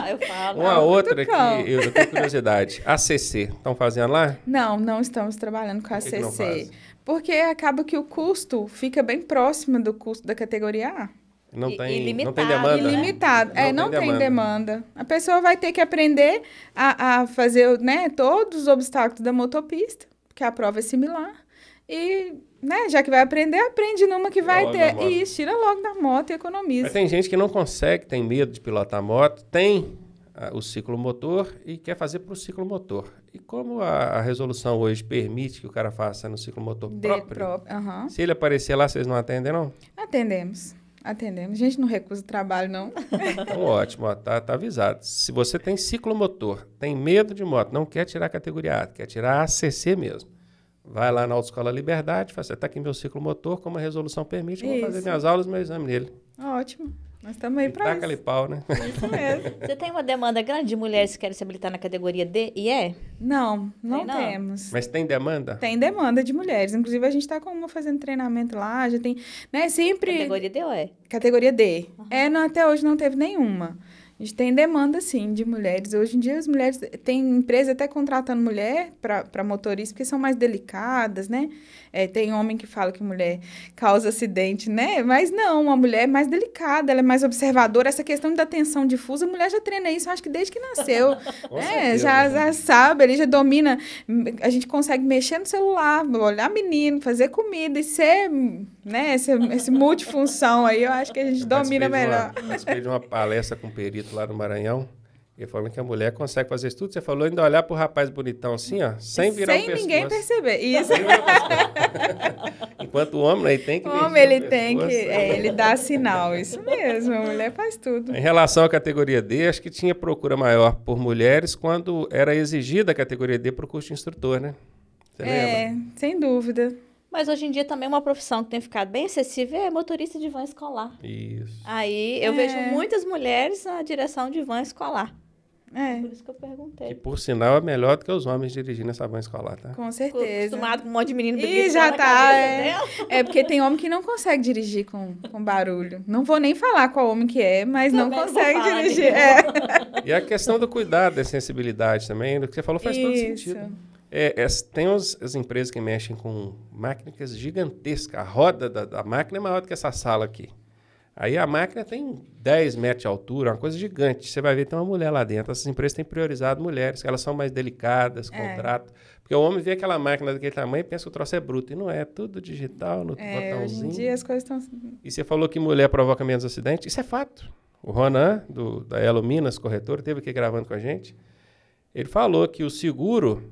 Eu falo. Uma outra que eu tenho curiosidade. ACC, estão fazendo lá? Não estamos trabalhando com a ACC. Porque acaba que o custo fica bem próximo do custo da categoria A. Não tem demanda? Ilimitado. Não tem demanda. A pessoa vai ter que aprender a fazer todos os obstáculos da motopista, porque a prova é similar. E, já que vai aprender, aprende numa que vai ter. E tira logo da moto e economiza. Mas tem gente que não consegue, tem medo de pilotar moto, tem o ciclomotor e quer fazer para o ciclomotor. E como a resolução hoje permite que o cara faça no ciclomotor próprio, se ele aparecer lá, vocês não atendem, não? Atendemos. A gente não recusa o trabalho, não. Então, ótimo, tá avisado. Se você tem ciclomotor, tem medo de moto, não quer tirar a categoria A, quer tirar a ACC mesmo, vai lá na Autoescola Liberdade, fala, está aqui meu ciclomotor, como a resolução permite, eu vou fazer minhas aulas e meu exame nele. Ótimo. Nós estamos aí para isso. Taca-lhe pau, né? Isso mesmo. Você tem uma demanda grande de mulheres que querem se habilitar na categoria D e E? Não temos. Mas tem demanda? Tem demanda de mulheres. Inclusive, a gente está com uma fazendo treinamento lá, já tem, sempre... Categoria D ou E? Categoria D. Até hoje não teve nenhuma. A gente tem demanda, sim, de mulheres. Hoje em dia, as mulheres... Tem empresa até contratando mulher para motorista, porque são mais delicadas, né? Tem homem que fala que mulher causa acidente, né? Mas não, a mulher é mais delicada, ela é mais observadora. Essa questão da atenção difusa, a mulher já treina isso, acho que desde que nasceu. Já sabe, ele já domina. A gente consegue mexer no celular, olhar menino, fazer comida e ser, esse multifunção aí, eu acho que a gente domina melhor. Eu participei de uma palestra com um perito lá no Maranhão, Ele falando que a mulher consegue fazer isso tudo. Você falou ainda olhar pro rapaz bonitão assim, ó, sem virar o pescoço. Sem ninguém perceber. Isso. Enquanto o homem, ele tem que... O homem, ele tem que... ele dá sinal. Isso mesmo. A mulher faz tudo. Em relação à categoria D, acho que tinha procura maior por mulheres quando era exigida a categoria D para o curso de instrutor, né? Você lembra? Sem dúvida. Mas hoje em dia também uma profissão que tem ficado bem acessível é motorista de van escolar. Isso. Aí eu vejo muitas mulheres na direção de van escolar. Por isso que eu perguntei. Que, por sinal, é melhor do que os homens dirigindo essa van escolar, tá? Com certeza. Acostumado com um monte de menino e já tá. Porque tem homem que não consegue dirigir com barulho. Não vou nem falar qual homem que é, mas também não consegue dirigir. E a questão do cuidado, da sensibilidade também, do que você falou faz todo sentido. Tem as empresas que mexem com máquinas gigantescas. A roda da máquina é maior do que essa sala aqui. Aí a máquina tem 10 metros de altura, uma coisa gigante. Você vai ver, tem uma mulher lá dentro. Essas empresas têm priorizado mulheres, elas são mais delicadas, contrato. Porque o homem vê aquela máquina daquele tamanho e pensa que o troço é bruto. E não é, tudo digital, no botãozinho. Hoje em dia as coisas estão... E você falou que mulher provoca menos acidente. Isso é fato. O Ronan, da Elo Minas, corretor, esteve aqui gravando com a gente. Ele falou que o seguro...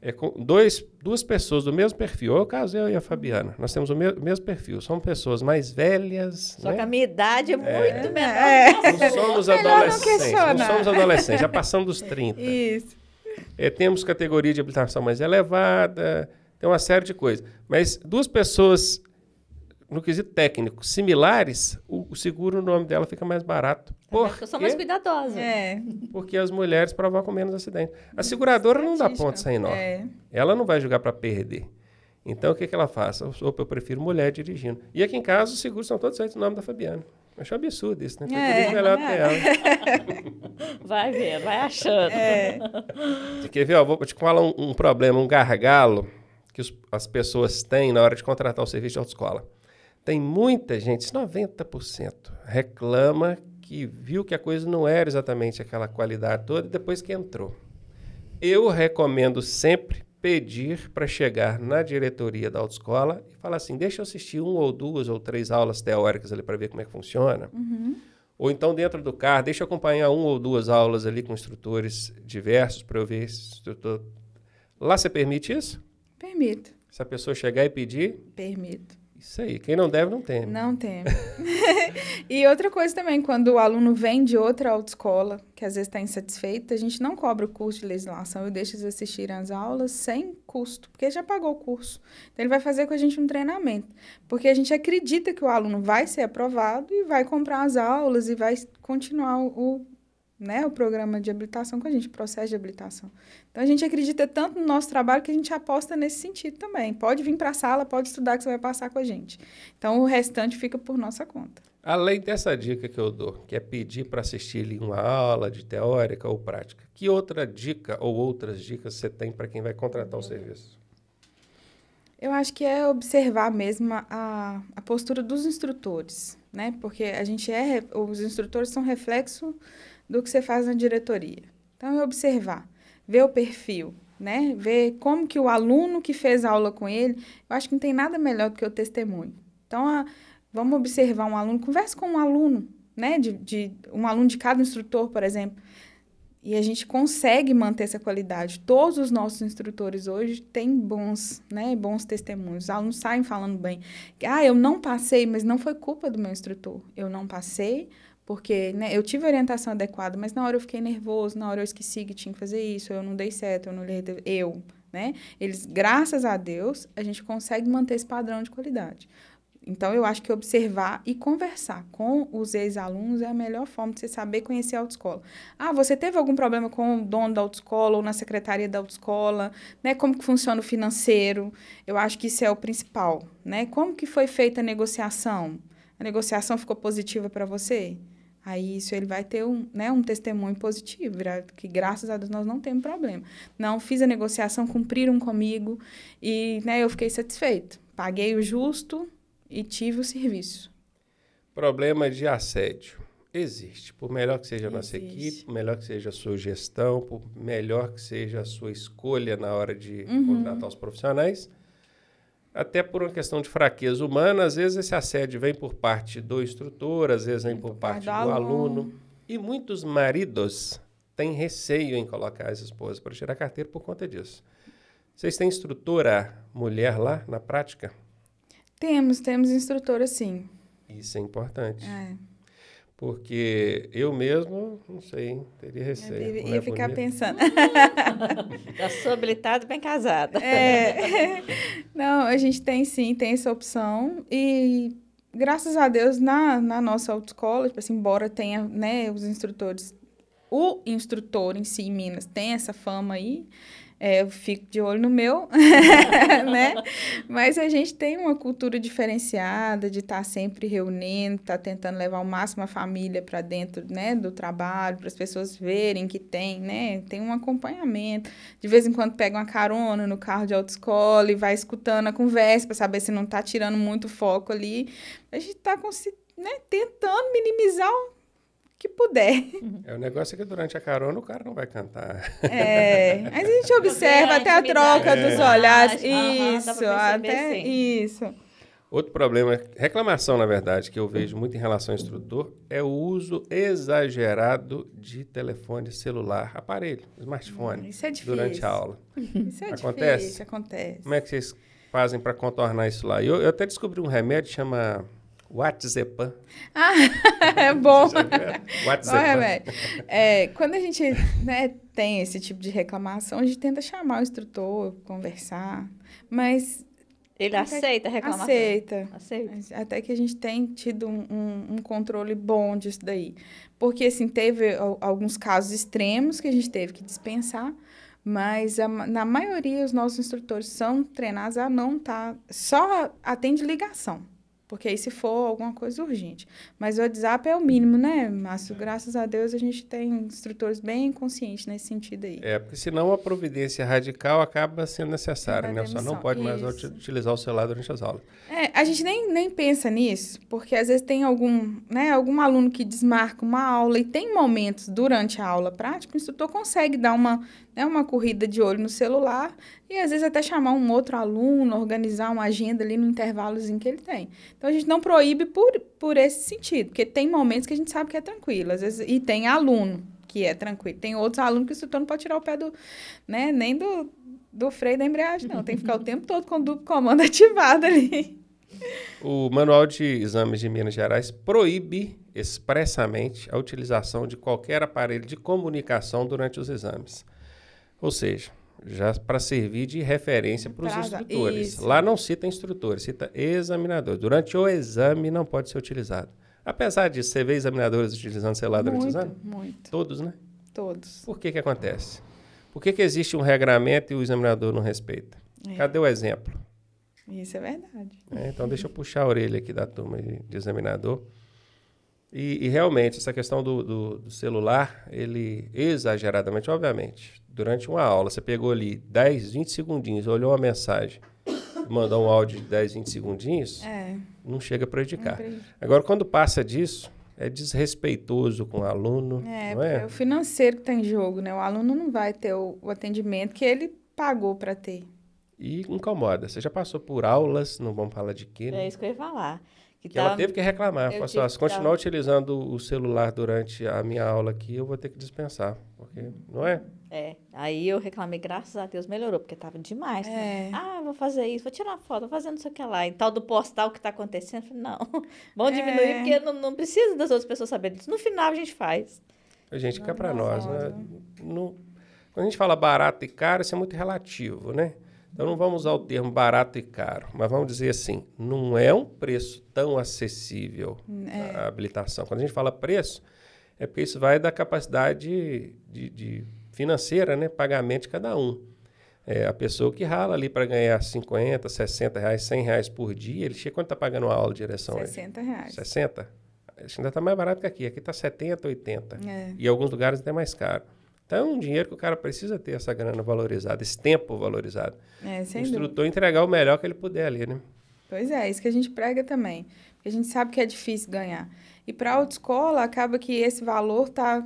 É com duas pessoas do mesmo perfil. É o caso eu e a Fabiana. Nós temos o mesmo perfil. Somos pessoas mais velhas. Só que a minha idade é muito Não menor. somos adolescentes. Não somos adolescentes. Já passamos dos 30. Isso. Temos categoria de habilitação mais elevada. Tem uma série de coisas. Mas duas pessoas, no quesito técnico, similares, o seguro, o nome dela fica mais barato. Eu sou mais cuidadosa. Porque as mulheres provocam menos acidentes. A seguradora não dá ponto sem nó. Ela não vai jogar para perder. Então, o que ela faz? Opa, eu prefiro mulher dirigindo. E aqui em casa, os seguros são todos feitos no nome da Fabiana. Eu acho absurdo isso, né? Porque melhor do que ela. Vai ver, vai achando. Você quer ver? Vou te falar um problema, um gargalo que as pessoas têm na hora de contratar o serviço de autoescola. Tem muita gente, 90%, reclama que viu que a coisa não era exatamente aquela qualidade toda e depois que entrou. Eu recomendo sempre pedir para chegar na diretoria da autoescola e falar assim, deixa eu assistir 1 ou 2 ou 3 aulas teóricas ali para ver como é que funciona. Ou então dentro do carro, deixa eu acompanhar 1 ou 2 aulas ali com instrutores diversos para eu ver esse instrutor. Lá você permite isso? Permito. Se a pessoa chegar e pedir? Permito. Isso aí, quem não deve, não teme. Não teme. E outra coisa também, quando o aluno vem de outra autoescola, que às vezes está insatisfeito, a gente não cobra o curso de legislação, eu deixo eles assistirem as aulas sem custo, porque ele já pagou o curso. Então, ele vai fazer com a gente um treinamento, porque a gente acredita que o aluno vai ser aprovado e vai comprar as aulas e vai continuar o programa de habilitação com a gente, o processo de habilitação. Então, a gente acredita tanto no nosso trabalho que a gente aposta nesse sentido também. Pode vir para a sala, pode estudar que você vai passar com a gente. Então, o restante fica por nossa conta. Além dessa dica que eu dou, que é pedir para assistir ali uma aula de teórica ou prática, que outra dica ou outras dicas você tem para quem vai contratar o serviço? Eu acho que é observar mesmo a postura dos instrutores, né? Porque os instrutores são reflexo do que você faz na diretoria. Então, é observar, ver o perfil, né? Ver como que o aluno que fez a aula com ele, eu acho que não tem nada melhor do que o testemunho. Então, vamos observar um aluno, converse com um aluno, né? Um aluno de cada instrutor, por exemplo. E a gente consegue manter essa qualidade. Todos os nossos instrutores hoje têm bons testemunhos. Os alunos saem falando bem. Eu não passei, mas não foi culpa do meu instrutor. Eu não passei porque eu tive orientação adequada, mas na hora eu fiquei nervoso, na hora eu esqueci que tinha que fazer isso, eu não dei certo, eu não li, né? Eles, graças a Deus, a gente consegue manter esse padrão de qualidade. Então, eu acho que observar e conversar com os ex-alunos é a melhor forma de você saber conhecer a autoescola. Você teve algum problema com o dono da autoescola ou na secretaria da autoescola, né? Como que funciona o financeiro? Eu acho que isso é o principal, né? Como que foi feita a negociação? A negociação ficou positiva para você? Aí, isso ele vai ter um testemunho positivo, que graças a Deus nós não temos problema. Não, fiz a negociação, cumpriram comigo e eu fiquei satisfeito. Paguei o justo e tive o serviço. Problema de assédio existe. Por melhor que seja a nossa equipe, por melhor que seja a sua gestão, por melhor que seja a sua escolha na hora de contratar os profissionais, até por uma questão de fraqueza humana, às vezes esse assédio vem por parte do instrutor, às vezes vem por parte do aluno. E muitos maridos têm receio em colocar as esposas para tirar carteira por conta disso. Vocês têm instrutora mulher lá na prática? Temos instrutora, sim. Isso é importante. Porque eu mesmo, não sei, hein, teria receio. Ia ficar pensando. Já sou habilitada, bem casada. Não, a gente tem sim, tem essa opção. E graças a Deus, na nossa autoescola, tipo assim, embora tenha, né, os instrutores, o instrutor em si em Minas tem essa fama aí, eu fico de olho no meu, né? Mas a gente tem uma cultura diferenciada de estar sempre reunindo, estar tentando levar ao máximo a família para dentro, né, do trabalho, para as pessoas verem que tem, né? Tem um acompanhamento. De vez em quando pega uma carona no carro de autoescola e vai escutando a conversa para saber se não está tirando muito foco ali. A gente está, né, tentando minimizar o que puder. O negócio é que durante a carona o cara não vai cantar. Mas a gente observa até a troca dos olhares. Isso, até isso. Outro problema, reclamação, na verdade, que eu vejo muito em relação ao instrutor, é o uso exagerado de telefone celular, aparelho, smartphone, isso é difícil. Durante a aula. Isso é difícil, acontece. Como é que vocês fazem para contornar isso lá? Eu até descobri um remédio que chama WhatsApp. É bom. WhatsApp. Quando a gente, né, tem esse tipo de reclamação, a gente tenta chamar o instrutor, conversar, mas... Ele aceita a reclamação? Aceita. Até que a gente tem tido um controle bom disso daí. Porque, assim, teve alguns casos extremos que a gente teve que dispensar, mas na maioria os nossos instrutores são treinados a não estar... Só atende ligação. Porque aí se for alguma coisa urgente. Mas o WhatsApp é o mínimo, né, Márcio? Graças a Deus a gente tem instrutores bem conscientes nesse sentido aí. Porque senão a providência radical acaba sendo necessária, né? Só não pode mais utilizar o celular durante as aulas. A gente nem pensa nisso, porque às vezes tem algum aluno que desmarca uma aula e tem momentos durante a aula prática, o instrutor consegue dar uma corrida de olho no celular e às vezes até chamar um outro aluno, organizar uma agenda ali no intervalozinho que ele tem. Então, a gente não proíbe por esse sentido, porque tem momentos que a gente sabe que é tranquilo, às vezes, e tem aluno que é tranquilo. Tem outros alunos que o instrutor não pode tirar o pé nem do freio da embreagem, não. Tem que ficar o tempo todo com o duplo comando ativado ali. O Manual de Exames de Minas Gerais proíbe expressamente a utilização de qualquer aparelho de comunicação durante os exames. Ou seja, já para servir de referência para os instrutores. Isso. Lá não cita instrutores, cita examinador. Durante o exame não pode ser utilizado. Apesar disso, você vê examinadores utilizando celular durante o exame? Muito. Todos, né? Todos. Por que acontece? Por que existe um regramento e o examinador não respeita? Cadê o exemplo? Isso é verdade. Então, deixa eu puxar a orelha aqui da turma de examinador. E realmente, essa questão do celular, ele exageradamente, obviamente, durante uma aula, você pegou ali 10, 20 segundinhos, olhou uma mensagem, mandou um áudio de 10, 20 segundinhos, não chega a prejudicar. Agora, quando passa disso, é desrespeitoso com o aluno, não é? É o financeiro que está em jogo, né? O aluno não vai ter o atendimento que ele pagou para ter. E incomoda. Você já passou por aulas, não vamos falar de quê, né? É isso que eu ia falar. Que ela teve que reclamar. Falou assim, se continuar utilizando o celular durante a minha aula aqui, eu vou ter que dispensar. Porque, não é? Aí eu reclamei, graças a Deus melhorou, porque tava demais. Né? Vou fazer isso, vou tirar uma foto, vou fazer não sei o que lá. E tal do postal que tá acontecendo, eu falei, não, vamos diminuir, porque não precisa das outras pessoas saberem disso. No final a gente faz. A gente quer para nós, né? Quando a gente fala barato e caro, isso é muito relativo, né? Então, não vamos usar o termo barato e caro, mas vamos dizer assim, não é um preço tão acessível a habilitação. Quando a gente fala preço, é porque isso vai da capacidade de financeira, né? Pagamento de cada um. A pessoa que rala ali para ganhar 50, 60 reais, 100 reais por dia, ele chega quando está pagando uma aula de direção? 60 reais. 60? Acho que ainda está mais barato que aqui. Aqui está 70, 80. E em alguns lugares até mais caro. Então, é um dinheiro que o cara precisa ter essa grana valorizada, esse tempo valorizado. O instrutor entregar o melhor que ele puder ali, né? Pois é, isso que a gente prega também. Porque a gente sabe que é difícil ganhar. E para a autoescola, acaba que esse valor tá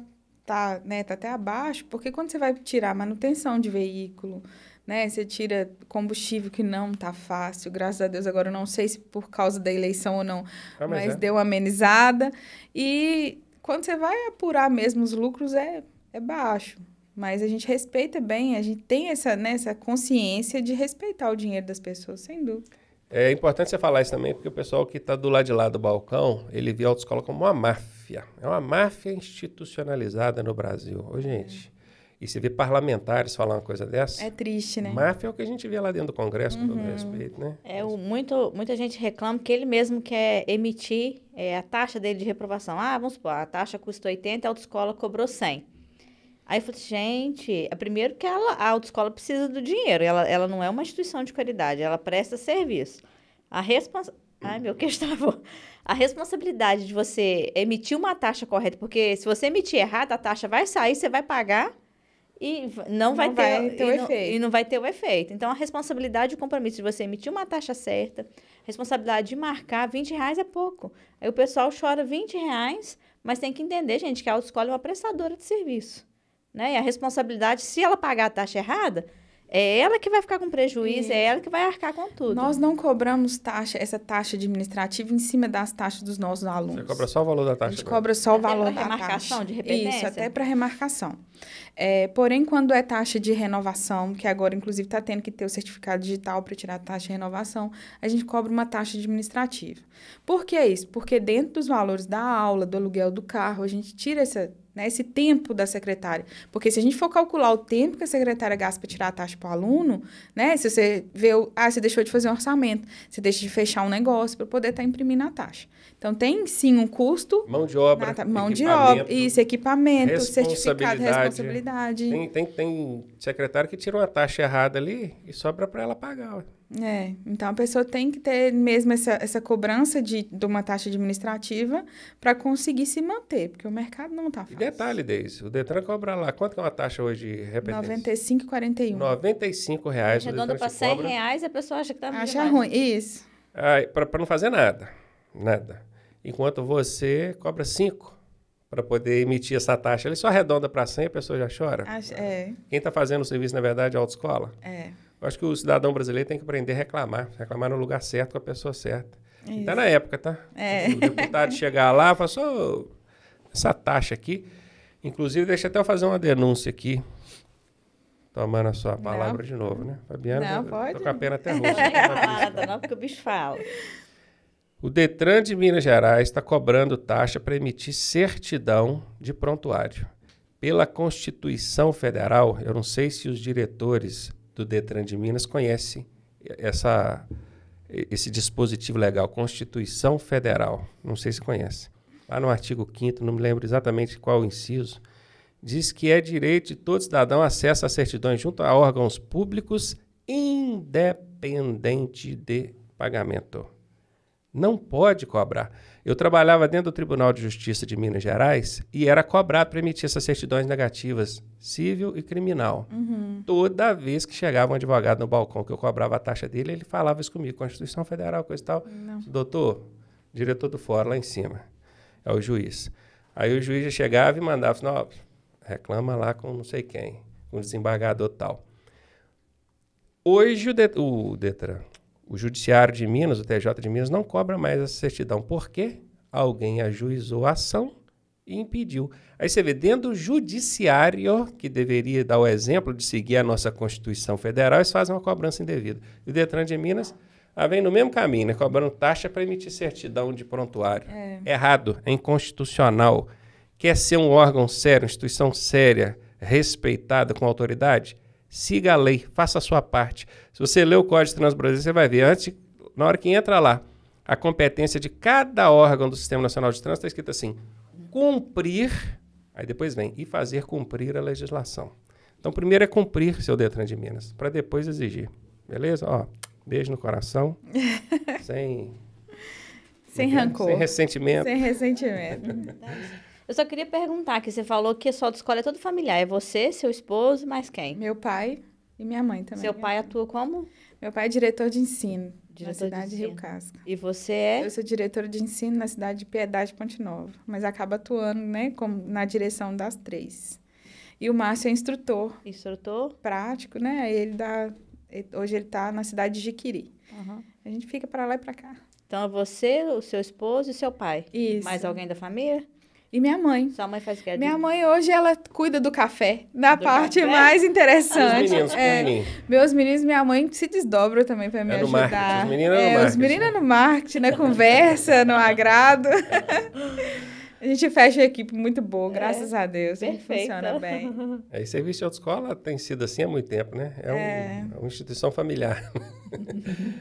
até abaixo, porque quando você vai tirar manutenção de veículo, né, você tira combustível que não tá fácil, graças a Deus, agora eu não sei se por causa da eleição ou não, mas deu uma amenizada. E quando você vai apurar mesmo os lucros, é é baixo. Mas a gente respeita bem, a gente tem essa consciência de respeitar o dinheiro das pessoas, sem dúvida. É importante você falar isso também, porque o pessoal que está do lado de lá do balcão, ele vê a autoescola como uma máfia. É uma máfia institucionalizada no Brasil. Ô, gente, e você vê parlamentares falar uma coisa dessa? É triste, né? Máfia é o que a gente vê lá dentro do Congresso, com todo respeito, né? Muita gente reclama que ele mesmo quer emitir a taxa dele de reprovação. Vamos supor, a taxa custa 80, a autoescola cobrou 100. Aí eu falei, gente, primeiro que a autoescola precisa do dinheiro, ela não é uma instituição de caridade, ela presta serviço. Ai, meu queixo travou. A responsabilidade de você emitir uma taxa correta, porque se você emitir errado, a taxa vai sair, você vai pagar e não vai ter o efeito. E não vai ter o efeito. Então, a responsabilidade e o compromisso de você emitir uma taxa certa, responsabilidade de marcar, R$20 é pouco. Aí o pessoal chora R$20, mas tem que entender, gente, que a autoescola é uma prestadora de serviço. Né? E a responsabilidade, se ela pagar a taxa errada, é ela que vai ficar com prejuízo, é ela que vai arcar com tudo. Nós não cobramos essa taxa administrativa em cima das taxas dos nossos alunos. Você cobra só o valor da taxa? A gente cobra só o valor da taxa. Remarcação de repetência? Isso, até para remarcação. Porém, quando é taxa de renovação, que agora, inclusive, está tendo que ter o certificado digital para tirar a taxa de renovação, a gente cobra uma taxa administrativa. Por que isso? Porque dentro dos valores da aula, do aluguel do carro, a gente tira esse tempo da secretária. Porque se a gente for calcular o tempo que a secretária gasta para tirar a taxa para o aluno, né? Se você vê, você deixou de fazer um orçamento, você deixa de fechar um negócio para poder estar imprimindo a taxa. Então, tem sim um custo. Mão de obra. Isso, equipamento, certificado de responsabilidade. Tem secretário que tira uma taxa errada ali e sobra para ela pagar. Então a pessoa tem que ter mesmo essa cobrança de uma taxa administrativa para conseguir se manter, porque o mercado não está fácil. E detalhe, Deise, o Detran cobra lá, quanto que é uma taxa hoje de repetência? R$95,41. R$95. Arredonda para R$100, a pessoa acha que está acha ruim, isso. Para não fazer nada. Enquanto você cobra 5 para poder emitir essa taxa. Ele só arredonda para 100, a pessoa já chora. Quem está fazendo o serviço, na verdade, é a autoescola. Eu acho que o cidadão brasileiro tem que aprender a reclamar no lugar certo, com a pessoa certa. Está na época, tá? O deputado chegar lá e falar assim, essa taxa aqui, inclusive, deixa até eu fazer uma denúncia aqui, tomando a sua palavra de novo, né? Fabiana, pode. Tô com a pena até roxa. Não, porque o bicho fala. O Detran de Minas Gerais está cobrando taxa para emitir certidão de prontuário. Pela Constituição Federal, eu não sei se os diretores do Detran de Minas conhecem esse dispositivo legal, Constituição Federal. Não sei se conhece. Lá no artigo 5º, não me lembro exatamente qual o inciso, diz que é direito de todo cidadão acesso a certidões junto a órgãos públicos independente de pagamento. Não pode cobrar. Eu trabalhava dentro do Tribunal de Justiça de Minas Gerais e era cobrado para emitir essas certidões negativas, civil e criminal. Toda vez que chegava um advogado no balcão que eu cobrava a taxa dele, ele falava isso comigo, Constituição Federal, coisa e tal. Doutor, diretor do fórum lá em cima, é o juiz. Aí o juiz já chegava e mandava, reclama lá com não sei quem, com o desembargador tal. Hoje o Detran, o Judiciário de Minas, o TJ de Minas, não cobra mais essa certidão. Por quê? Alguém ajuizou a ação e impediu. Aí você vê, dentro do Judiciário, que deveria dar o exemplo de seguir a nossa Constituição Federal, eles fazem uma cobrança indevida. E o Detran de Minas vem no mesmo caminho, né? Cobrando taxa para emitir certidão de prontuário. Errado, é inconstitucional. Quer ser um órgão sério, uma instituição séria, respeitada com autoridade? Siga a lei, faça a sua parte. Se você ler o Código de Trânsito Brasileiro, você vai ver, na hora que entra lá, a competência de cada órgão do Sistema Nacional de Trânsito está escrito assim, cumprir, aí depois vem, e fazer cumprir a legislação. Então, primeiro é cumprir seu Detran de Minas, para depois exigir. Beleza? Beijo no coração, sem rancor. Sem ressentimento. Sem ressentimento. Eu só queria perguntar, que você falou que a sua autoescola é todo familiar. É você, seu esposo, mais quem? Meu pai e minha mãe também. Seu pai atua como? Meu pai é diretor de ensino na cidade de Rio Casca. E você é? Eu sou diretora de ensino na cidade de Piedade, Ponte Nova. Mas acaba atuando, né, na direção das 3. E o Márcio é instrutor. Instrutor? Prático, né? Hoje ele está na cidade de Jiquiri. A gente fica para lá e para cá. Então é você, o seu esposo e seu pai? Isso. Mais alguém da família? E minha mãe. Sua mãe faz o que? Minha mãe hoje, ela cuida do café, da parte mais interessante. Os meninos, meus meninos, minha mãe se desdobra também para me ajudar. Os meninos no marketing. Os meninos no marketing, na conversa, no agrado. A gente fecha a equipe muito boa, graças a Deus. Perfeito. Funciona bem. E serviço de autoescola tem sido assim há muito tempo, né? É uma instituição familiar.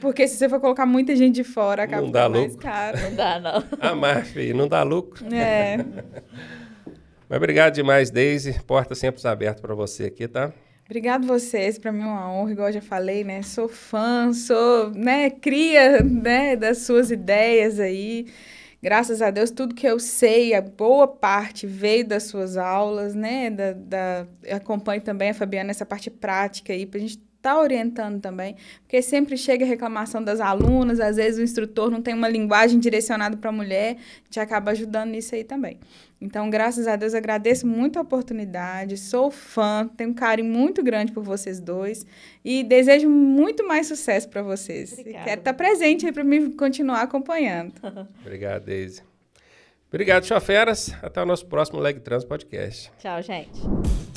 Porque se você for colocar muita gente de fora, acaba ficando mais caro. Não dá, não. Amar, filho, não dá lucro. Mas obrigado demais, Deise. Porta sempre aberta para você aqui, tá? Obrigado vocês, para mim é uma honra, igual eu já falei, né? Sou fã, sou, né, cria, né, das suas ideias aí. Graças a Deus, tudo que eu sei, a boa parte veio das suas aulas, né? Eu acompanho também a Fabiana nessa parte prática aí, para a gente estar orientando também, porque sempre chega a reclamação das alunas, às vezes o instrutor não tem uma linguagem direcionada para a mulher, a gente acaba ajudando nisso aí também. Então, graças a Deus, agradeço muito a oportunidade, sou fã, tenho um carinho muito grande por vocês dois e desejo muito mais sucesso para vocês. Obrigada. Quero estar presente aí para mim continuar acompanhando. Obrigado, Deise. Obrigado, choferas. Até o nosso próximo Leg Trans Podcast. Tchau, gente.